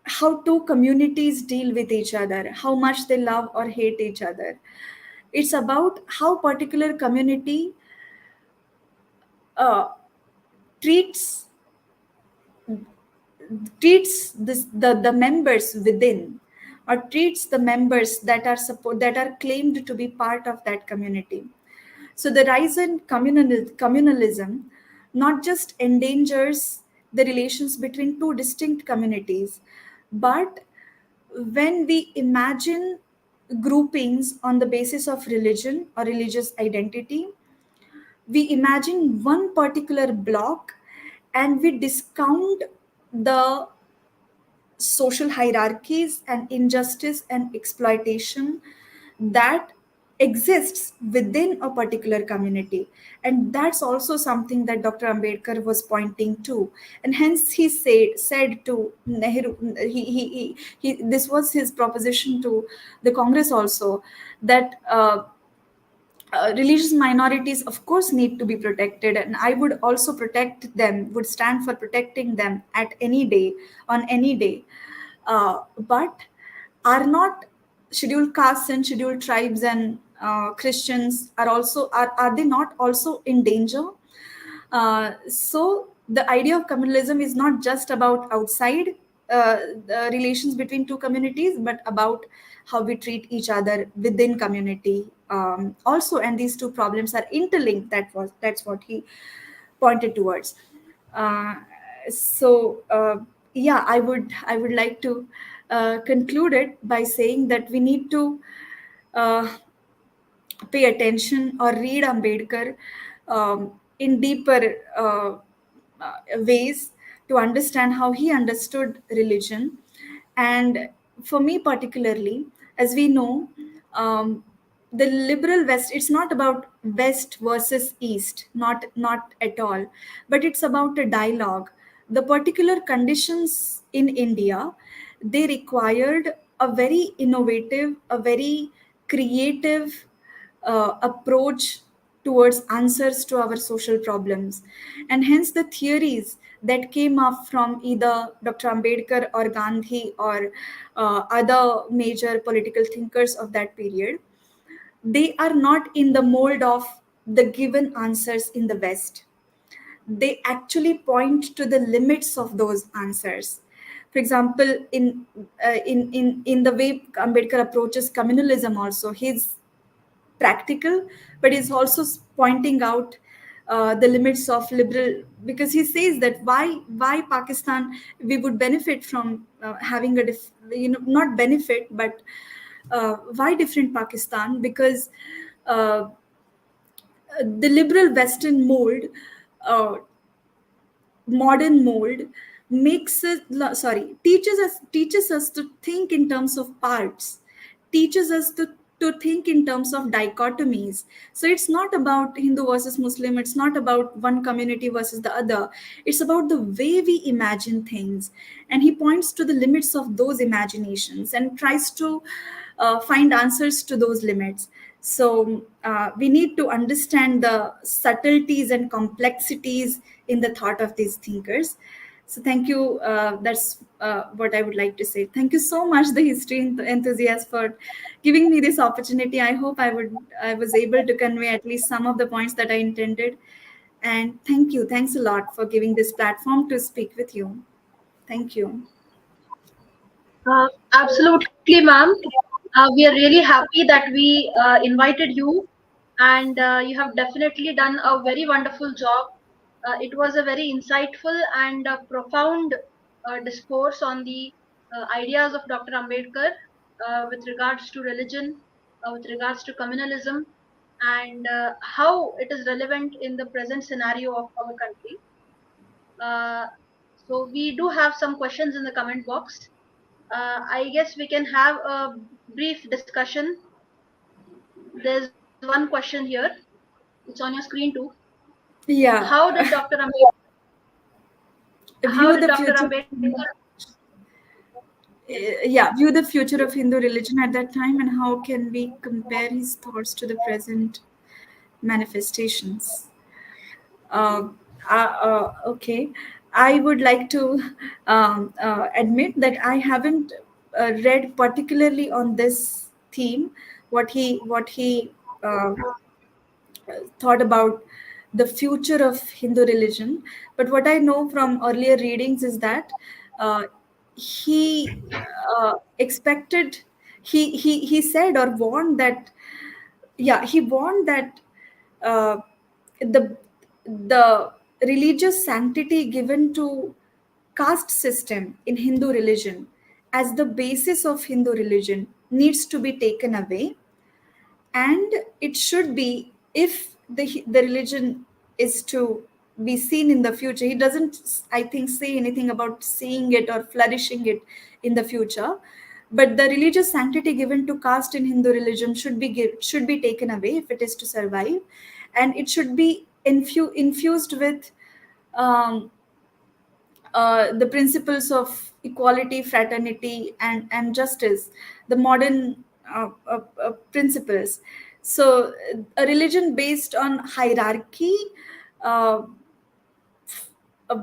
how two communities deal with each other, how much they love or hate each other. It's about how particular community uh, treats the members within, or treats the members that are claimed to be part of that community. So the rise in communalism not just endangers the relations between two distinct communities, but when we imagine groupings on the basis of religion or religious identity, we imagine one particular block and we discount the social hierarchies and injustice and exploitation that exists within a particular community. And that's also something that Dr. Ambedkar was pointing to, and hence he said to Nehru, this was his proposition to the Congress also, that religious minorities of course need to be protected, and I would also protect them, would stand for protecting them at any day, on any day. But are not scheduled castes and scheduled tribes and Christians are they not also in danger? So the idea of communalism is not just about outside the relations between two communities, but about how we treat each other within community also. And these two problems are interlinked. That's what he pointed towards. Uh, so yeah, I would like to conclude it by saying that we need to uh, pay attention or read Ambedkar in deeper ways to understand how he understood religion. And for me, particularly, as we know, um, the liberal West, it's not about West versus East, not at all, but it's about a dialogue. The particular conditions in India, they required a very innovative, a very creative approach towards answers to our social problems. And hence the theories that came up from either Dr. Ambedkar or Gandhi or other major political thinkers of that period, they are not in the mold of the given answers in the West. They actually point to the limits of those answers. For example, in the way Ambedkar approaches communalism, also he's practical, but he's also pointing out the limits of liberal, because he says that why Pakistan, we would benefit from having a not benefit, but why different Pakistan, because uh, the liberal Western mold, uh, modern mold, makes us, sorry, teaches us to think in terms of parts, teaches us to think in terms of dichotomies. So it's not about Hindu versus Muslim, it's not about one community versus the other, it's about the way we imagine things. And he points to the limits of those imaginations and tries to find answers to those limits. So we need to understand the subtleties and complexities in the thought of these thinkers. So thank you. That's what I would like to say. Thank you so much, the history enthusiast, for giving me this opportunity. I hope I was able to convey at least some of the points that I intended. And thank you. Thanks a lot for giving this platform to speak with you. Thank you. Absolutely, ma'am. We are really happy that we invited you, and you have definitely done a very wonderful job. It was a very insightful and profound discourse on the ideas of Dr. Ambedkar with regards to religion, with regards to communalism, and how it is relevant in the present scenario of our country. Uh, so we do have some questions in the comment box. I guess we can have a brief discussion. There's one question here. It's on your screen too. Yeah. How did Dr. Ambedkar, how View did the Dr. future. Ambedkar, Yeah, view the future of Hindu religion at that time, and how can we compare his thoughts to the present manifestations. uh, okay, I would like to admit that I haven't read particularly on this theme, what he uh, thought about the future of Hindu religion. But what I know from earlier readings is that uh, he expected, he said or warned that, yeah, he warned that uh, the the religious sanctity given to caste system in Hindu religion as the basis of Hindu religion needs to be taken away, and it should be, if the religion is to be seen in the future. He doesn't, I think, say anything about seeing it or flourishing it in the future, but the religious sanctity given to caste in Hindu religion should be taken away if it is to survive, and it should be infused with um, the principles of equality, fraternity, and justice, the modern principles. So, a religion based on hierarchy uh, uh,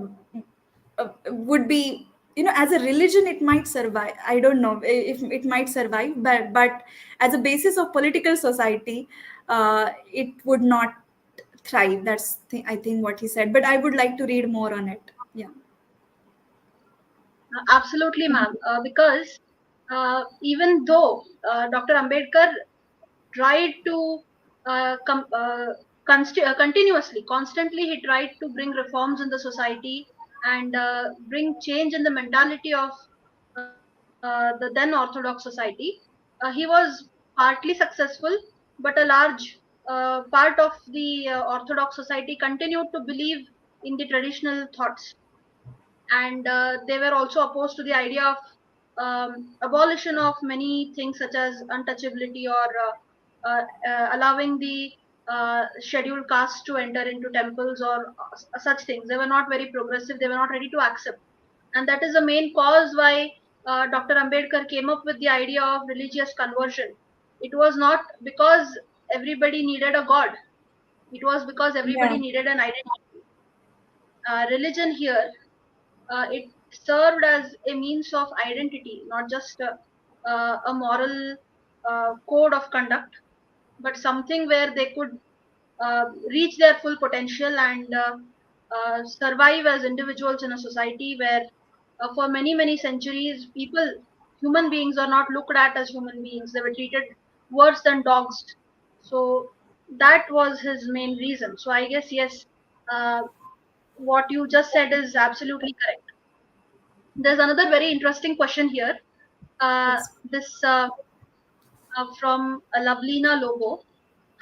would be, as a religion, it might survive. I don't know if it might survive, but as a basis of political society, it would not thrive. That's, I think, what he said. But I would like to read more on it. Yeah. absolutely, ma'am, because even though Dr. Ambedkar tried to continuously, constantly, he tried to bring reforms in the society and bring change in the mentality of the then Orthodox society. He was partly successful, but a large part of the Orthodox society continued to believe in the traditional thoughts, and they were also opposed to the idea of abolition of many things such as untouchability or allowing the scheduled castes to enter into temples or such things. They were not very progressive, they were not ready to accept, and that is the main cause why Dr. Ambedkar came up with the idea of religious conversion. It was not because everybody needed a god, it was because Yeah. everybody needed an identity. Religion here, it served as a means of identity, not just a moral code of conduct, but something where they could reach their full potential and survive as individuals in a society where, for many, many centuries, human beings, are not looked at as human beings. They were treated worse than dogs. So that was his main reason. So I guess, yes, Uh, what you just said is absolutely correct. There's another very interesting question here. Yes. This from Lovelina Lobo.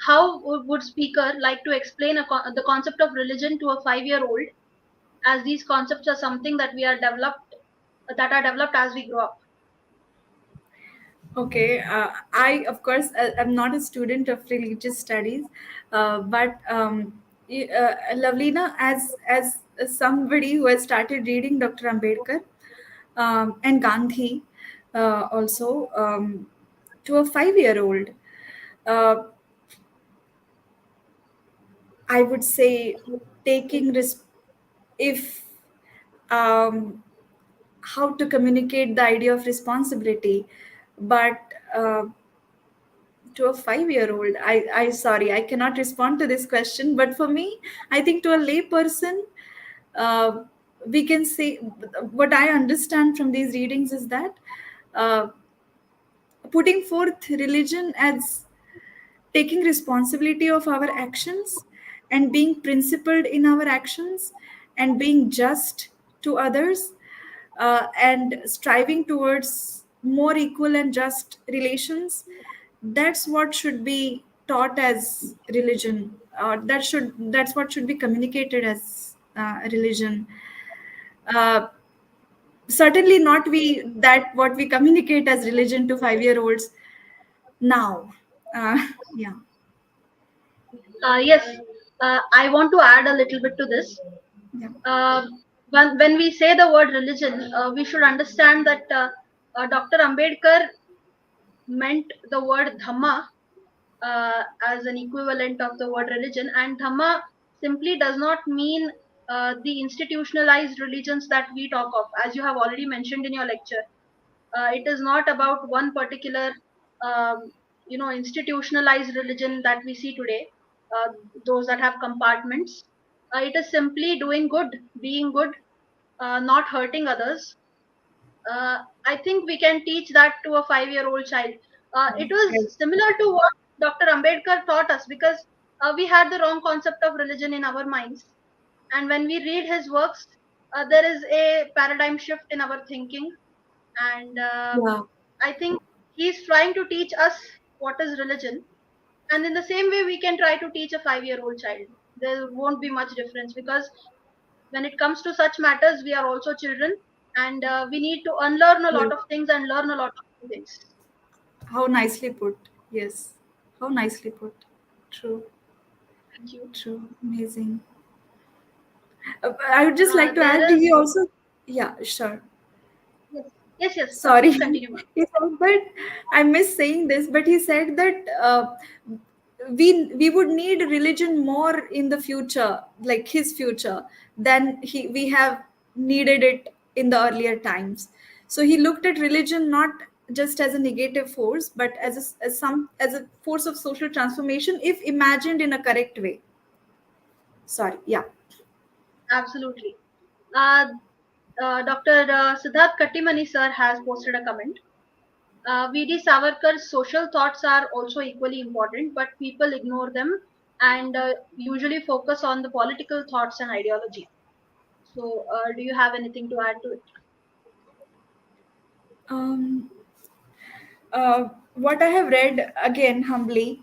How would speaker like to explain the concept of religion to a 5-year-old, as these concepts are something that are developed as we grow up? Okay, I of course am not a student of religious studies, but Lovelina, as somebody who has started reading Dr. Ambedkar and Gandhi, also to a 5-year-old, uh, I would say taking if um, how to communicate the idea of responsibility, but to a 5-year-old, I sorry, I cannot respond to this question. But for me, I think to a lay person, uh, we can say what I understand from these readings is that uh, putting forth religion as taking responsibility of our actions and being principled in our actions and being just to others, and striving towards more equal and just relations, that's what should be taught as religion, that's what should be communicated as religion. uh, Certainly not we that what we communicate as religion to 5-year-olds now. Yeah. Yes, I want to add a little bit to this. Yeah. Uh, when we say the word religion, we should understand that Dr. Ambedkar meant the word dhamma as an equivalent of the word religion, and dhamma simply does not mean the institutionalized religions that we talk of, as you have already mentioned in your lecture. It is not about one particular um, institutionalized religion that we see today, uh, those that have compartments. It is simply doing good, being good, not hurting others. I think we can teach that to a 5-year-old child. It was Right. similar to what Dr. Ambedkar taught us, because we had the wrong concept of religion in our minds. And when we read his works, there is a paradigm shift in our thinking. And Yeah. I think he's trying to teach us what is religion. And in the same way, we can try to teach a 5-year-old child. There won't be much difference, because when it comes to such matters, we are also children, and we need to unlearn a lot Yes. of things and learn a lot of new things. How nicely put. Yes. How nicely put. True. Thank you. True. Amazing. I would just like to There add, is he also, yeah, sure. yes, yes, yes. Sorry. Please continue, ma'am. He said that, I miss saying this, but he said that we would need religion more in the future, like his future, than we have needed it in the earlier times. So he looked at religion not just as a negative force, but as a force of social transformation if imagined in a correct way. Sorry. Yeah. Absolutely. Uh, Dr. Siddharth Kattimani sir has posted a comment. V.D. Savarkar's social thoughts are also equally important, but people ignore them and usually focus on the political thoughts and ideology. So, do you have anything to add to it? Um, what I have read, again humbly,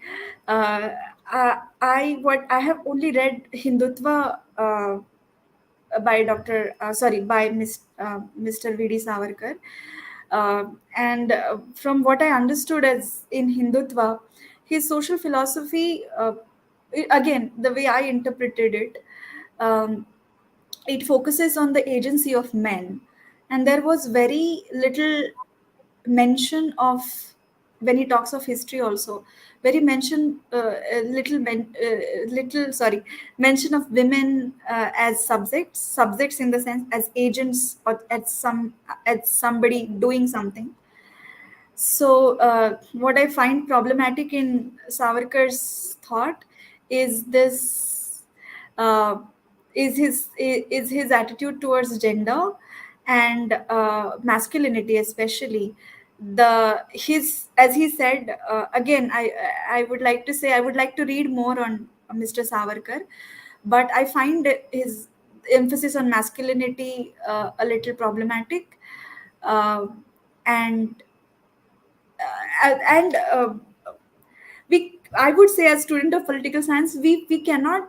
uh, I have only read Hindutva by Mr. V.D. Savarkar, and from what I understood as in Hindutva, his social philosophy, again the way I interpreted it, um, it focuses on the agency of men, and there was very little mention of, when he talks of history also, very mention little little, sorry, mention of women as subjects in the sense as agents, or as somebody doing something. So, what I find problematic in Savarkar's thought is this, uh, is his attitude towards gender and masculinity, especially the his, as he said. Again, I would like to say I would like to read more on Mr. Savarkar, but I find his emphasis on masculinity a little problematic. uh, and and we I would say, as student of political science, we cannot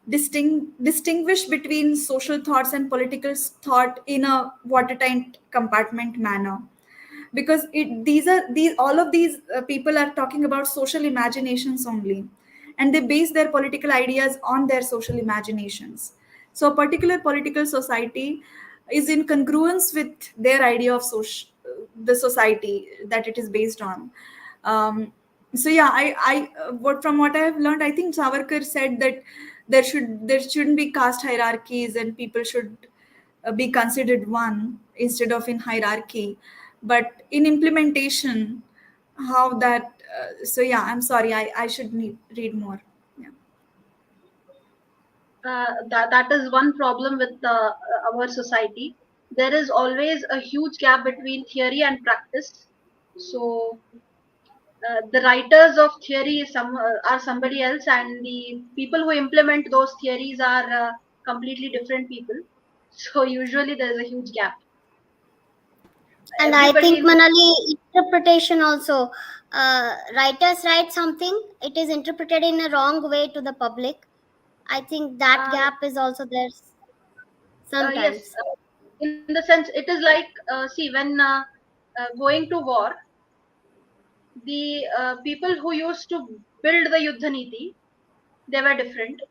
distinguish between social thoughts and political thought in a watertight compartment manner, because these all of these people are talking about social imaginations only, and they base their political ideas on their social imaginations. So a particular political society is in congruence with their idea of the society that it is based on. So yeah, what from what I have learned, I think Savarkar said that there shouldn't be caste hierarchies, and people should be considered one instead of in hierarchy. But in implementation, how that so yeah, I'm sorry, I should read more. Yeah. That is one problem with our society. There is always a huge gap between theory and practice. So the writers of theory are somebody else, and the people who implement those theories are completely different people. So usually there is a huge gap. And I Everybody think, in Manali, interpretation also. Writers write something, it is interpreted in a wrong way to the public. I think that uh, gap is also there yes, sometimes. in the sense it is like, see, when going to war, the people who used to build the Yuddha Niti, they were different.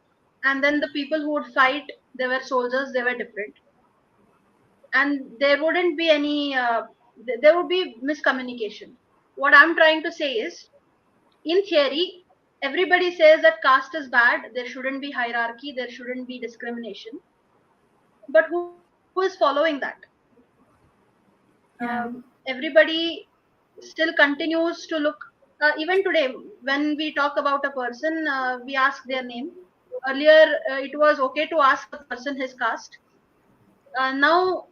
And then the people who would fight, they were soldiers, they were different. And there wouldn't be any, there would be miscommunication. What I'm trying to say is, in theory, everybody says that caste is bad, there shouldn't be hierarchy, there shouldn't be discrimination. But who is following that? Yeah. Everybody still continues to look, even today, when we talk about a person, we ask their name. Earlier, it was okay to ask a person his caste. Now,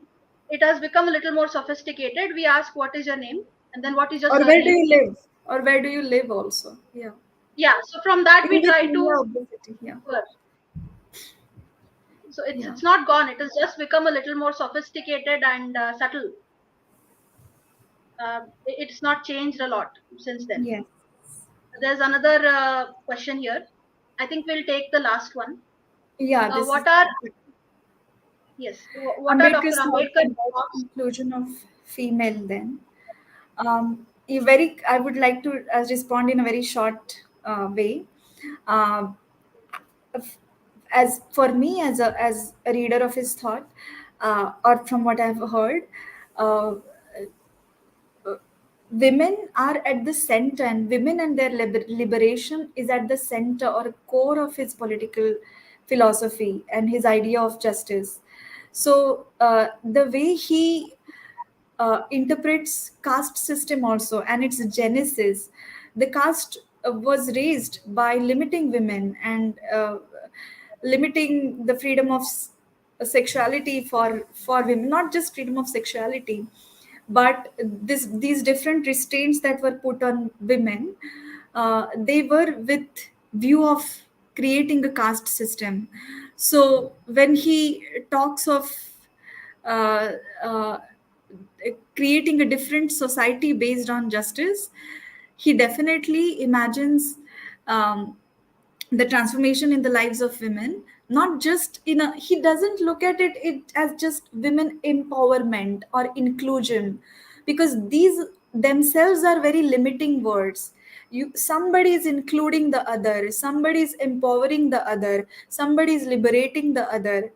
it has become a little more sophisticated. We ask, what is your name? And then, what is your Or where do surname? you live? Or where do you live also? Yeah. Yeah, so from that, In we which try area to of the city? Yeah. infer. So Yeah. it's not gone. It has just become a little more sophisticated and subtle. It's not changed a lot since then. Yes. There's another question here. I think we'll take the last one. Yeah, this is What are, yes, what are Dr. Ambedkar's thought Ambedkar's about thoughts? inclusion of female then. I would like to respond in a very short way. Uh, as for me, as a reader of his thought, or from what I've heard, uh, women are at the center, and women and their liberation is at the center or core of his political philosophy and his idea of justice. So the way he interprets caste system also and its genesis, the caste was raised by limiting women and limiting the freedom of sexuality for women, not just freedom of sexuality, but these different restraints that were put on women, they were with view of creating a caste system. So when he talks of uh, uh, creating a different society based on justice, he definitely imagines um, the transformation in the lives of women, not just in a he doesn't look at it as just women empowerment or inclusion, because these themselves are very limiting words. Somebody is including the other, somebody is empowering the other, somebody is liberating the other.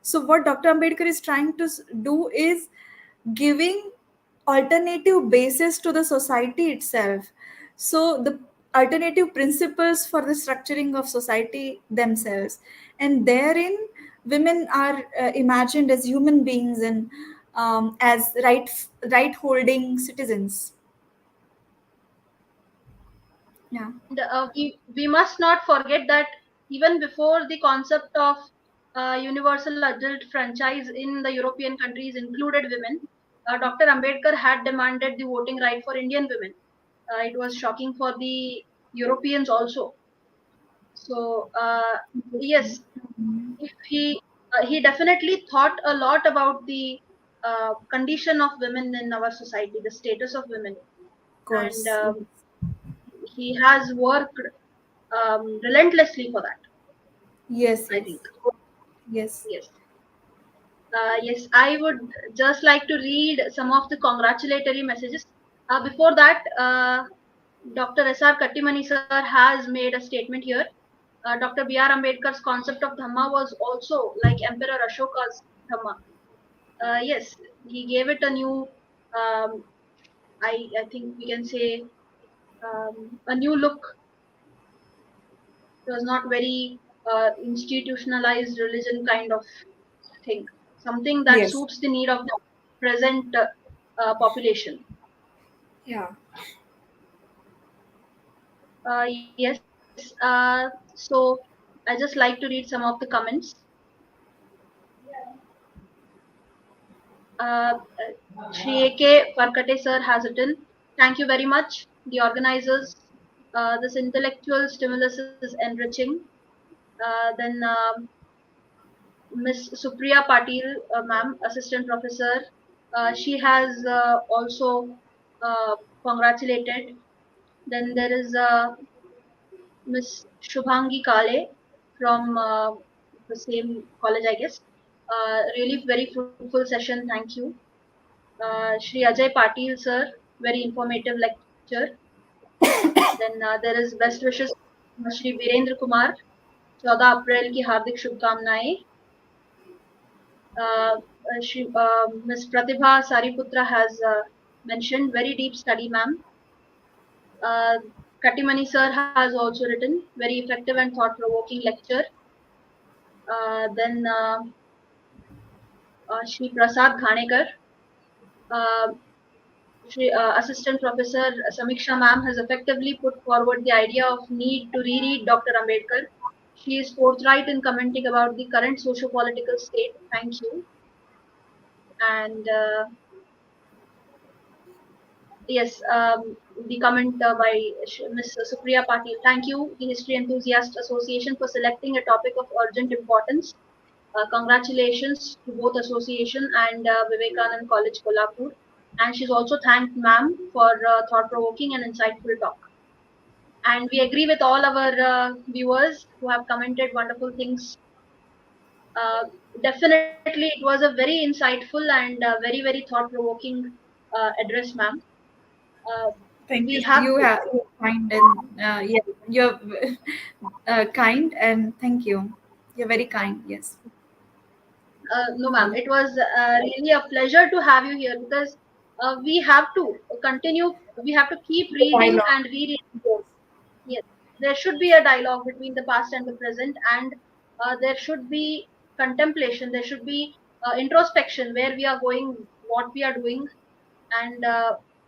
So what Dr. Ambedkar is trying to do is giving alternative basis to the society itself. So the alternative principles for the structuring of society themselves, and therein women are imagined as human beings and as right holding citizens. Yeah. And we must not forget that even before the concept of universal adult franchise in the European countries included women, Dr. Ambedkar had demanded the voting right for Indian women. It was shocking for the Europeans also. So, yes, if he definitely thought a lot about the condition of women in our society, the status of women, Of and course. Yes. he has worked relentlessly for that. Yes. I Yes. think. Yes. Yes. Yes, I would just like to read some of the congratulatory messages. Before that, Dr. S.R. Kattimani sir has made a statement here. Dr. B.R. Ambedkar's concept of Dhamma was also like Emperor Ashoka's Dhamma. Yes, he gave it a new, um, I think we can say, a new look. It was not very institutionalized religion kind of thing, something that Yes. suits the need of the present population. Yeah. Yes, so I just like to read some of the comments. Uh, Shri A.K. Farkate sir has written, thank you very much, the organizers. This intellectual stimulus is enriching. Then Miss Supriya Patil, ma'am, assistant professor, she has also uh, congratulated. Then there is Miss Shubhangi Kale from the same college, I guess. Really very fruitful session. Thank you. Shri Ajay Patil sir, very informative lecture. Then there is best wishes Shri Virendra Kumar, 14 अप्रैल की हार्दिक शुभकामनाएं. Miss Pratibha Sariputra has mentioned very deep study, ma'am. Uh, Katimani sir has also written very effective and thought-provoking lecture. Then Shri Prasad Ghanekar, uh, Assistant Professor Samiksha ma'am has effectively put forward the idea of need to reread Dr. Ambedkar. She is forthright in commenting about the current socio-political state. Thank you. And yes, the comment by Ms. Supriya Patil. Thank you, the History Enthusiast Association, for selecting a topic of urgent importance. Congratulations to both association and Vivekananda College, Kolhapur. And she's also thanked ma'am for thought-provoking and insightful talk. And we agree with all our viewers who have commented wonderful things. Uh, Definitely, it was a very insightful and very thought-provoking address, ma'am. Uh, Thank we you. have to. You're kind and yeah, you're kind and thank you. You're very kind. Yes. No, ma'am. Yeah. It was really a pleasure to have you here because we have to continue. We have to keep The reading dialogue. and reading. Yes. Yes, there should be a dialogue between the past and the present, and there should be contemplation. There should be introspection, where we are going, what we are doing, and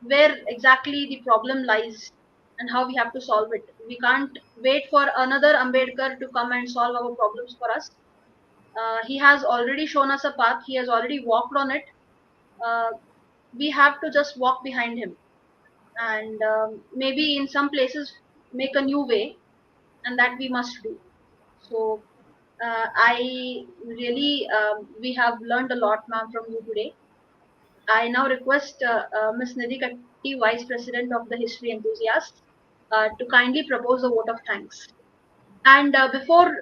where exactly the problem lies, and how we have to solve it. We can't wait for another Ambedkar to come and solve our problems for us. He has already shown us a path. He has already walked on it. Uh, we have to just walk behind him, and maybe in some places make a new way, and that we must do. So I really, we have learned a lot, ma'am, from you today. I now request Ms. Nidhi Katti, Vice President of the History Enthusiasts, to kindly propose a vote of thanks. And before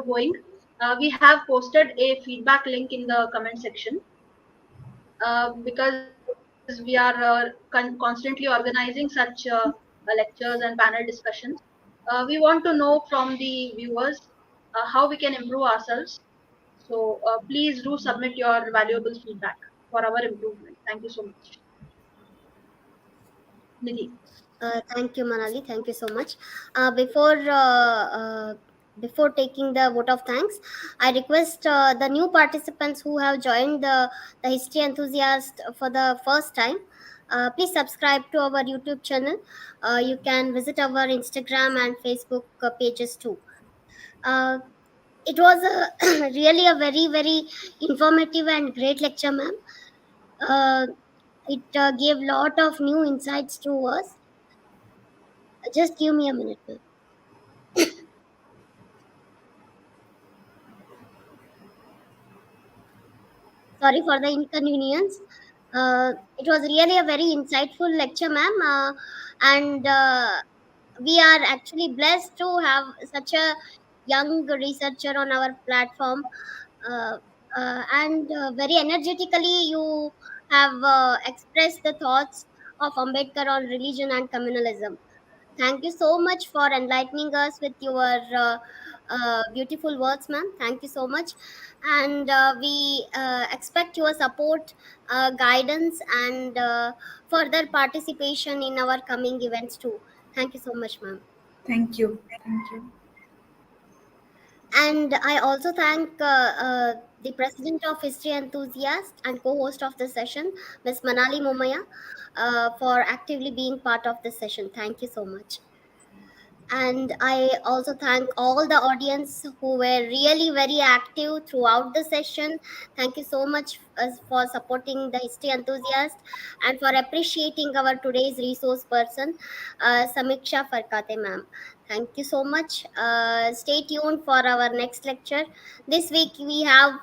going, we have posted a feedback link in the comment section, because we are constantly organizing such lectures and panel discussions. We want to know from the viewers how we can improve ourselves. So please do submit your valuable feedback for our improvement. Thank you so much. Nidhi. Thank you, Manali. Thank you so much. Before taking the vote of thanks, I request the new participants who have joined the history enthusiast for the first time. Please subscribe to our YouTube channel. You can visit our Instagram and Facebook pages too. Uh, it was really a very informative and great lecture, ma'am. Uh, it gave lot of new insights to us. Just give me a minute, ma'am. Sorry for the inconvenience. It was really a very insightful lecture, ma'am, and we are actually blessed to have such a young researcher on our platform. Uh, and very energetically, you have expressed the thoughts of Ambedkar on religion and communalism. Thank you so much for enlightening us with your beautiful words, ma'am. Thank you so much. And we expect your support, guidance, and further participation in our coming events too. Thank you so much, ma'am. Thank you. Thank you. And I also thank the President of History Enthusiast and co host of the session, Ms. Manali Momaya, for actively being part of this session. Thank you so much. And I also thank all the audience who were really very active throughout the session. Thank you so much for supporting the history enthusiast and for appreciating our today's resource person, Samiksha Farkate ma'am. Thank you so much. Stay tuned for our next lecture. This week we have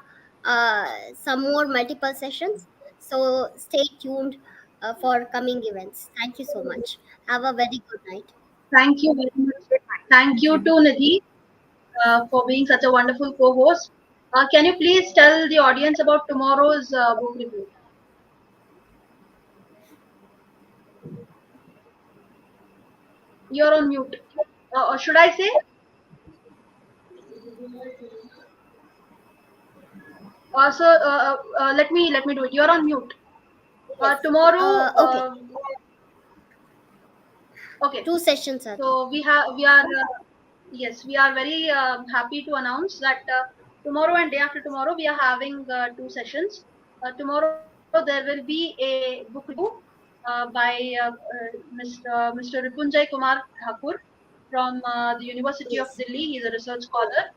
some more multiple sessions, so stay tuned for coming events. Thank you so much. Have a very good night. Thank you very much. Thank Thank you you. to Nidhi for being such a wonderful co-host. Can you please tell the audience about tomorrow's book review? You're on mute. Or should I say? Let me do it. You're on mute. Yes. Tomorrow. Okay. Okay. Two sessions are there. So we are yes, we are very happy to announce that tomorrow and day after tomorrow we are having two sessions. Tomorrow there will be a book review by Mr. Ripunjay Kumar Thakur from the University of Yes. Delhi. He is a research scholar.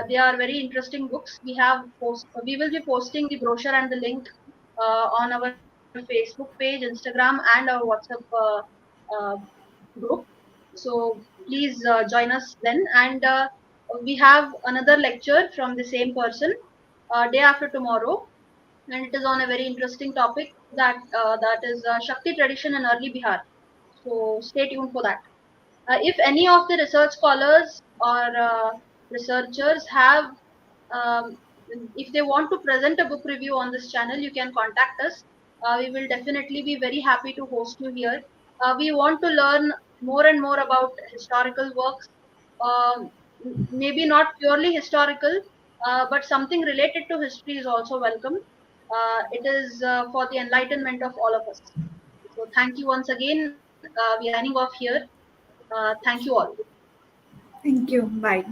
They are very interesting books. We will be posting the brochure and the link on our Facebook page, Instagram, and our WhatsApp uh, group. So please join us then. And we have another lecture from the same person day after tomorrow, and it is on a very interesting topic that is Shakti tradition in early Bihar. So stay tuned for that. If any of the research scholars or researchers have, um, if they want to present a book review on this channel, you can contact us. We will definitely be very happy to host you here. We want to learn more and more about historical works, maybe not purely historical, but something related to history is also welcome. It is for the enlightenment of all of us. So thank you once again. We are signing off here. Thank you all. Thank you. Bye.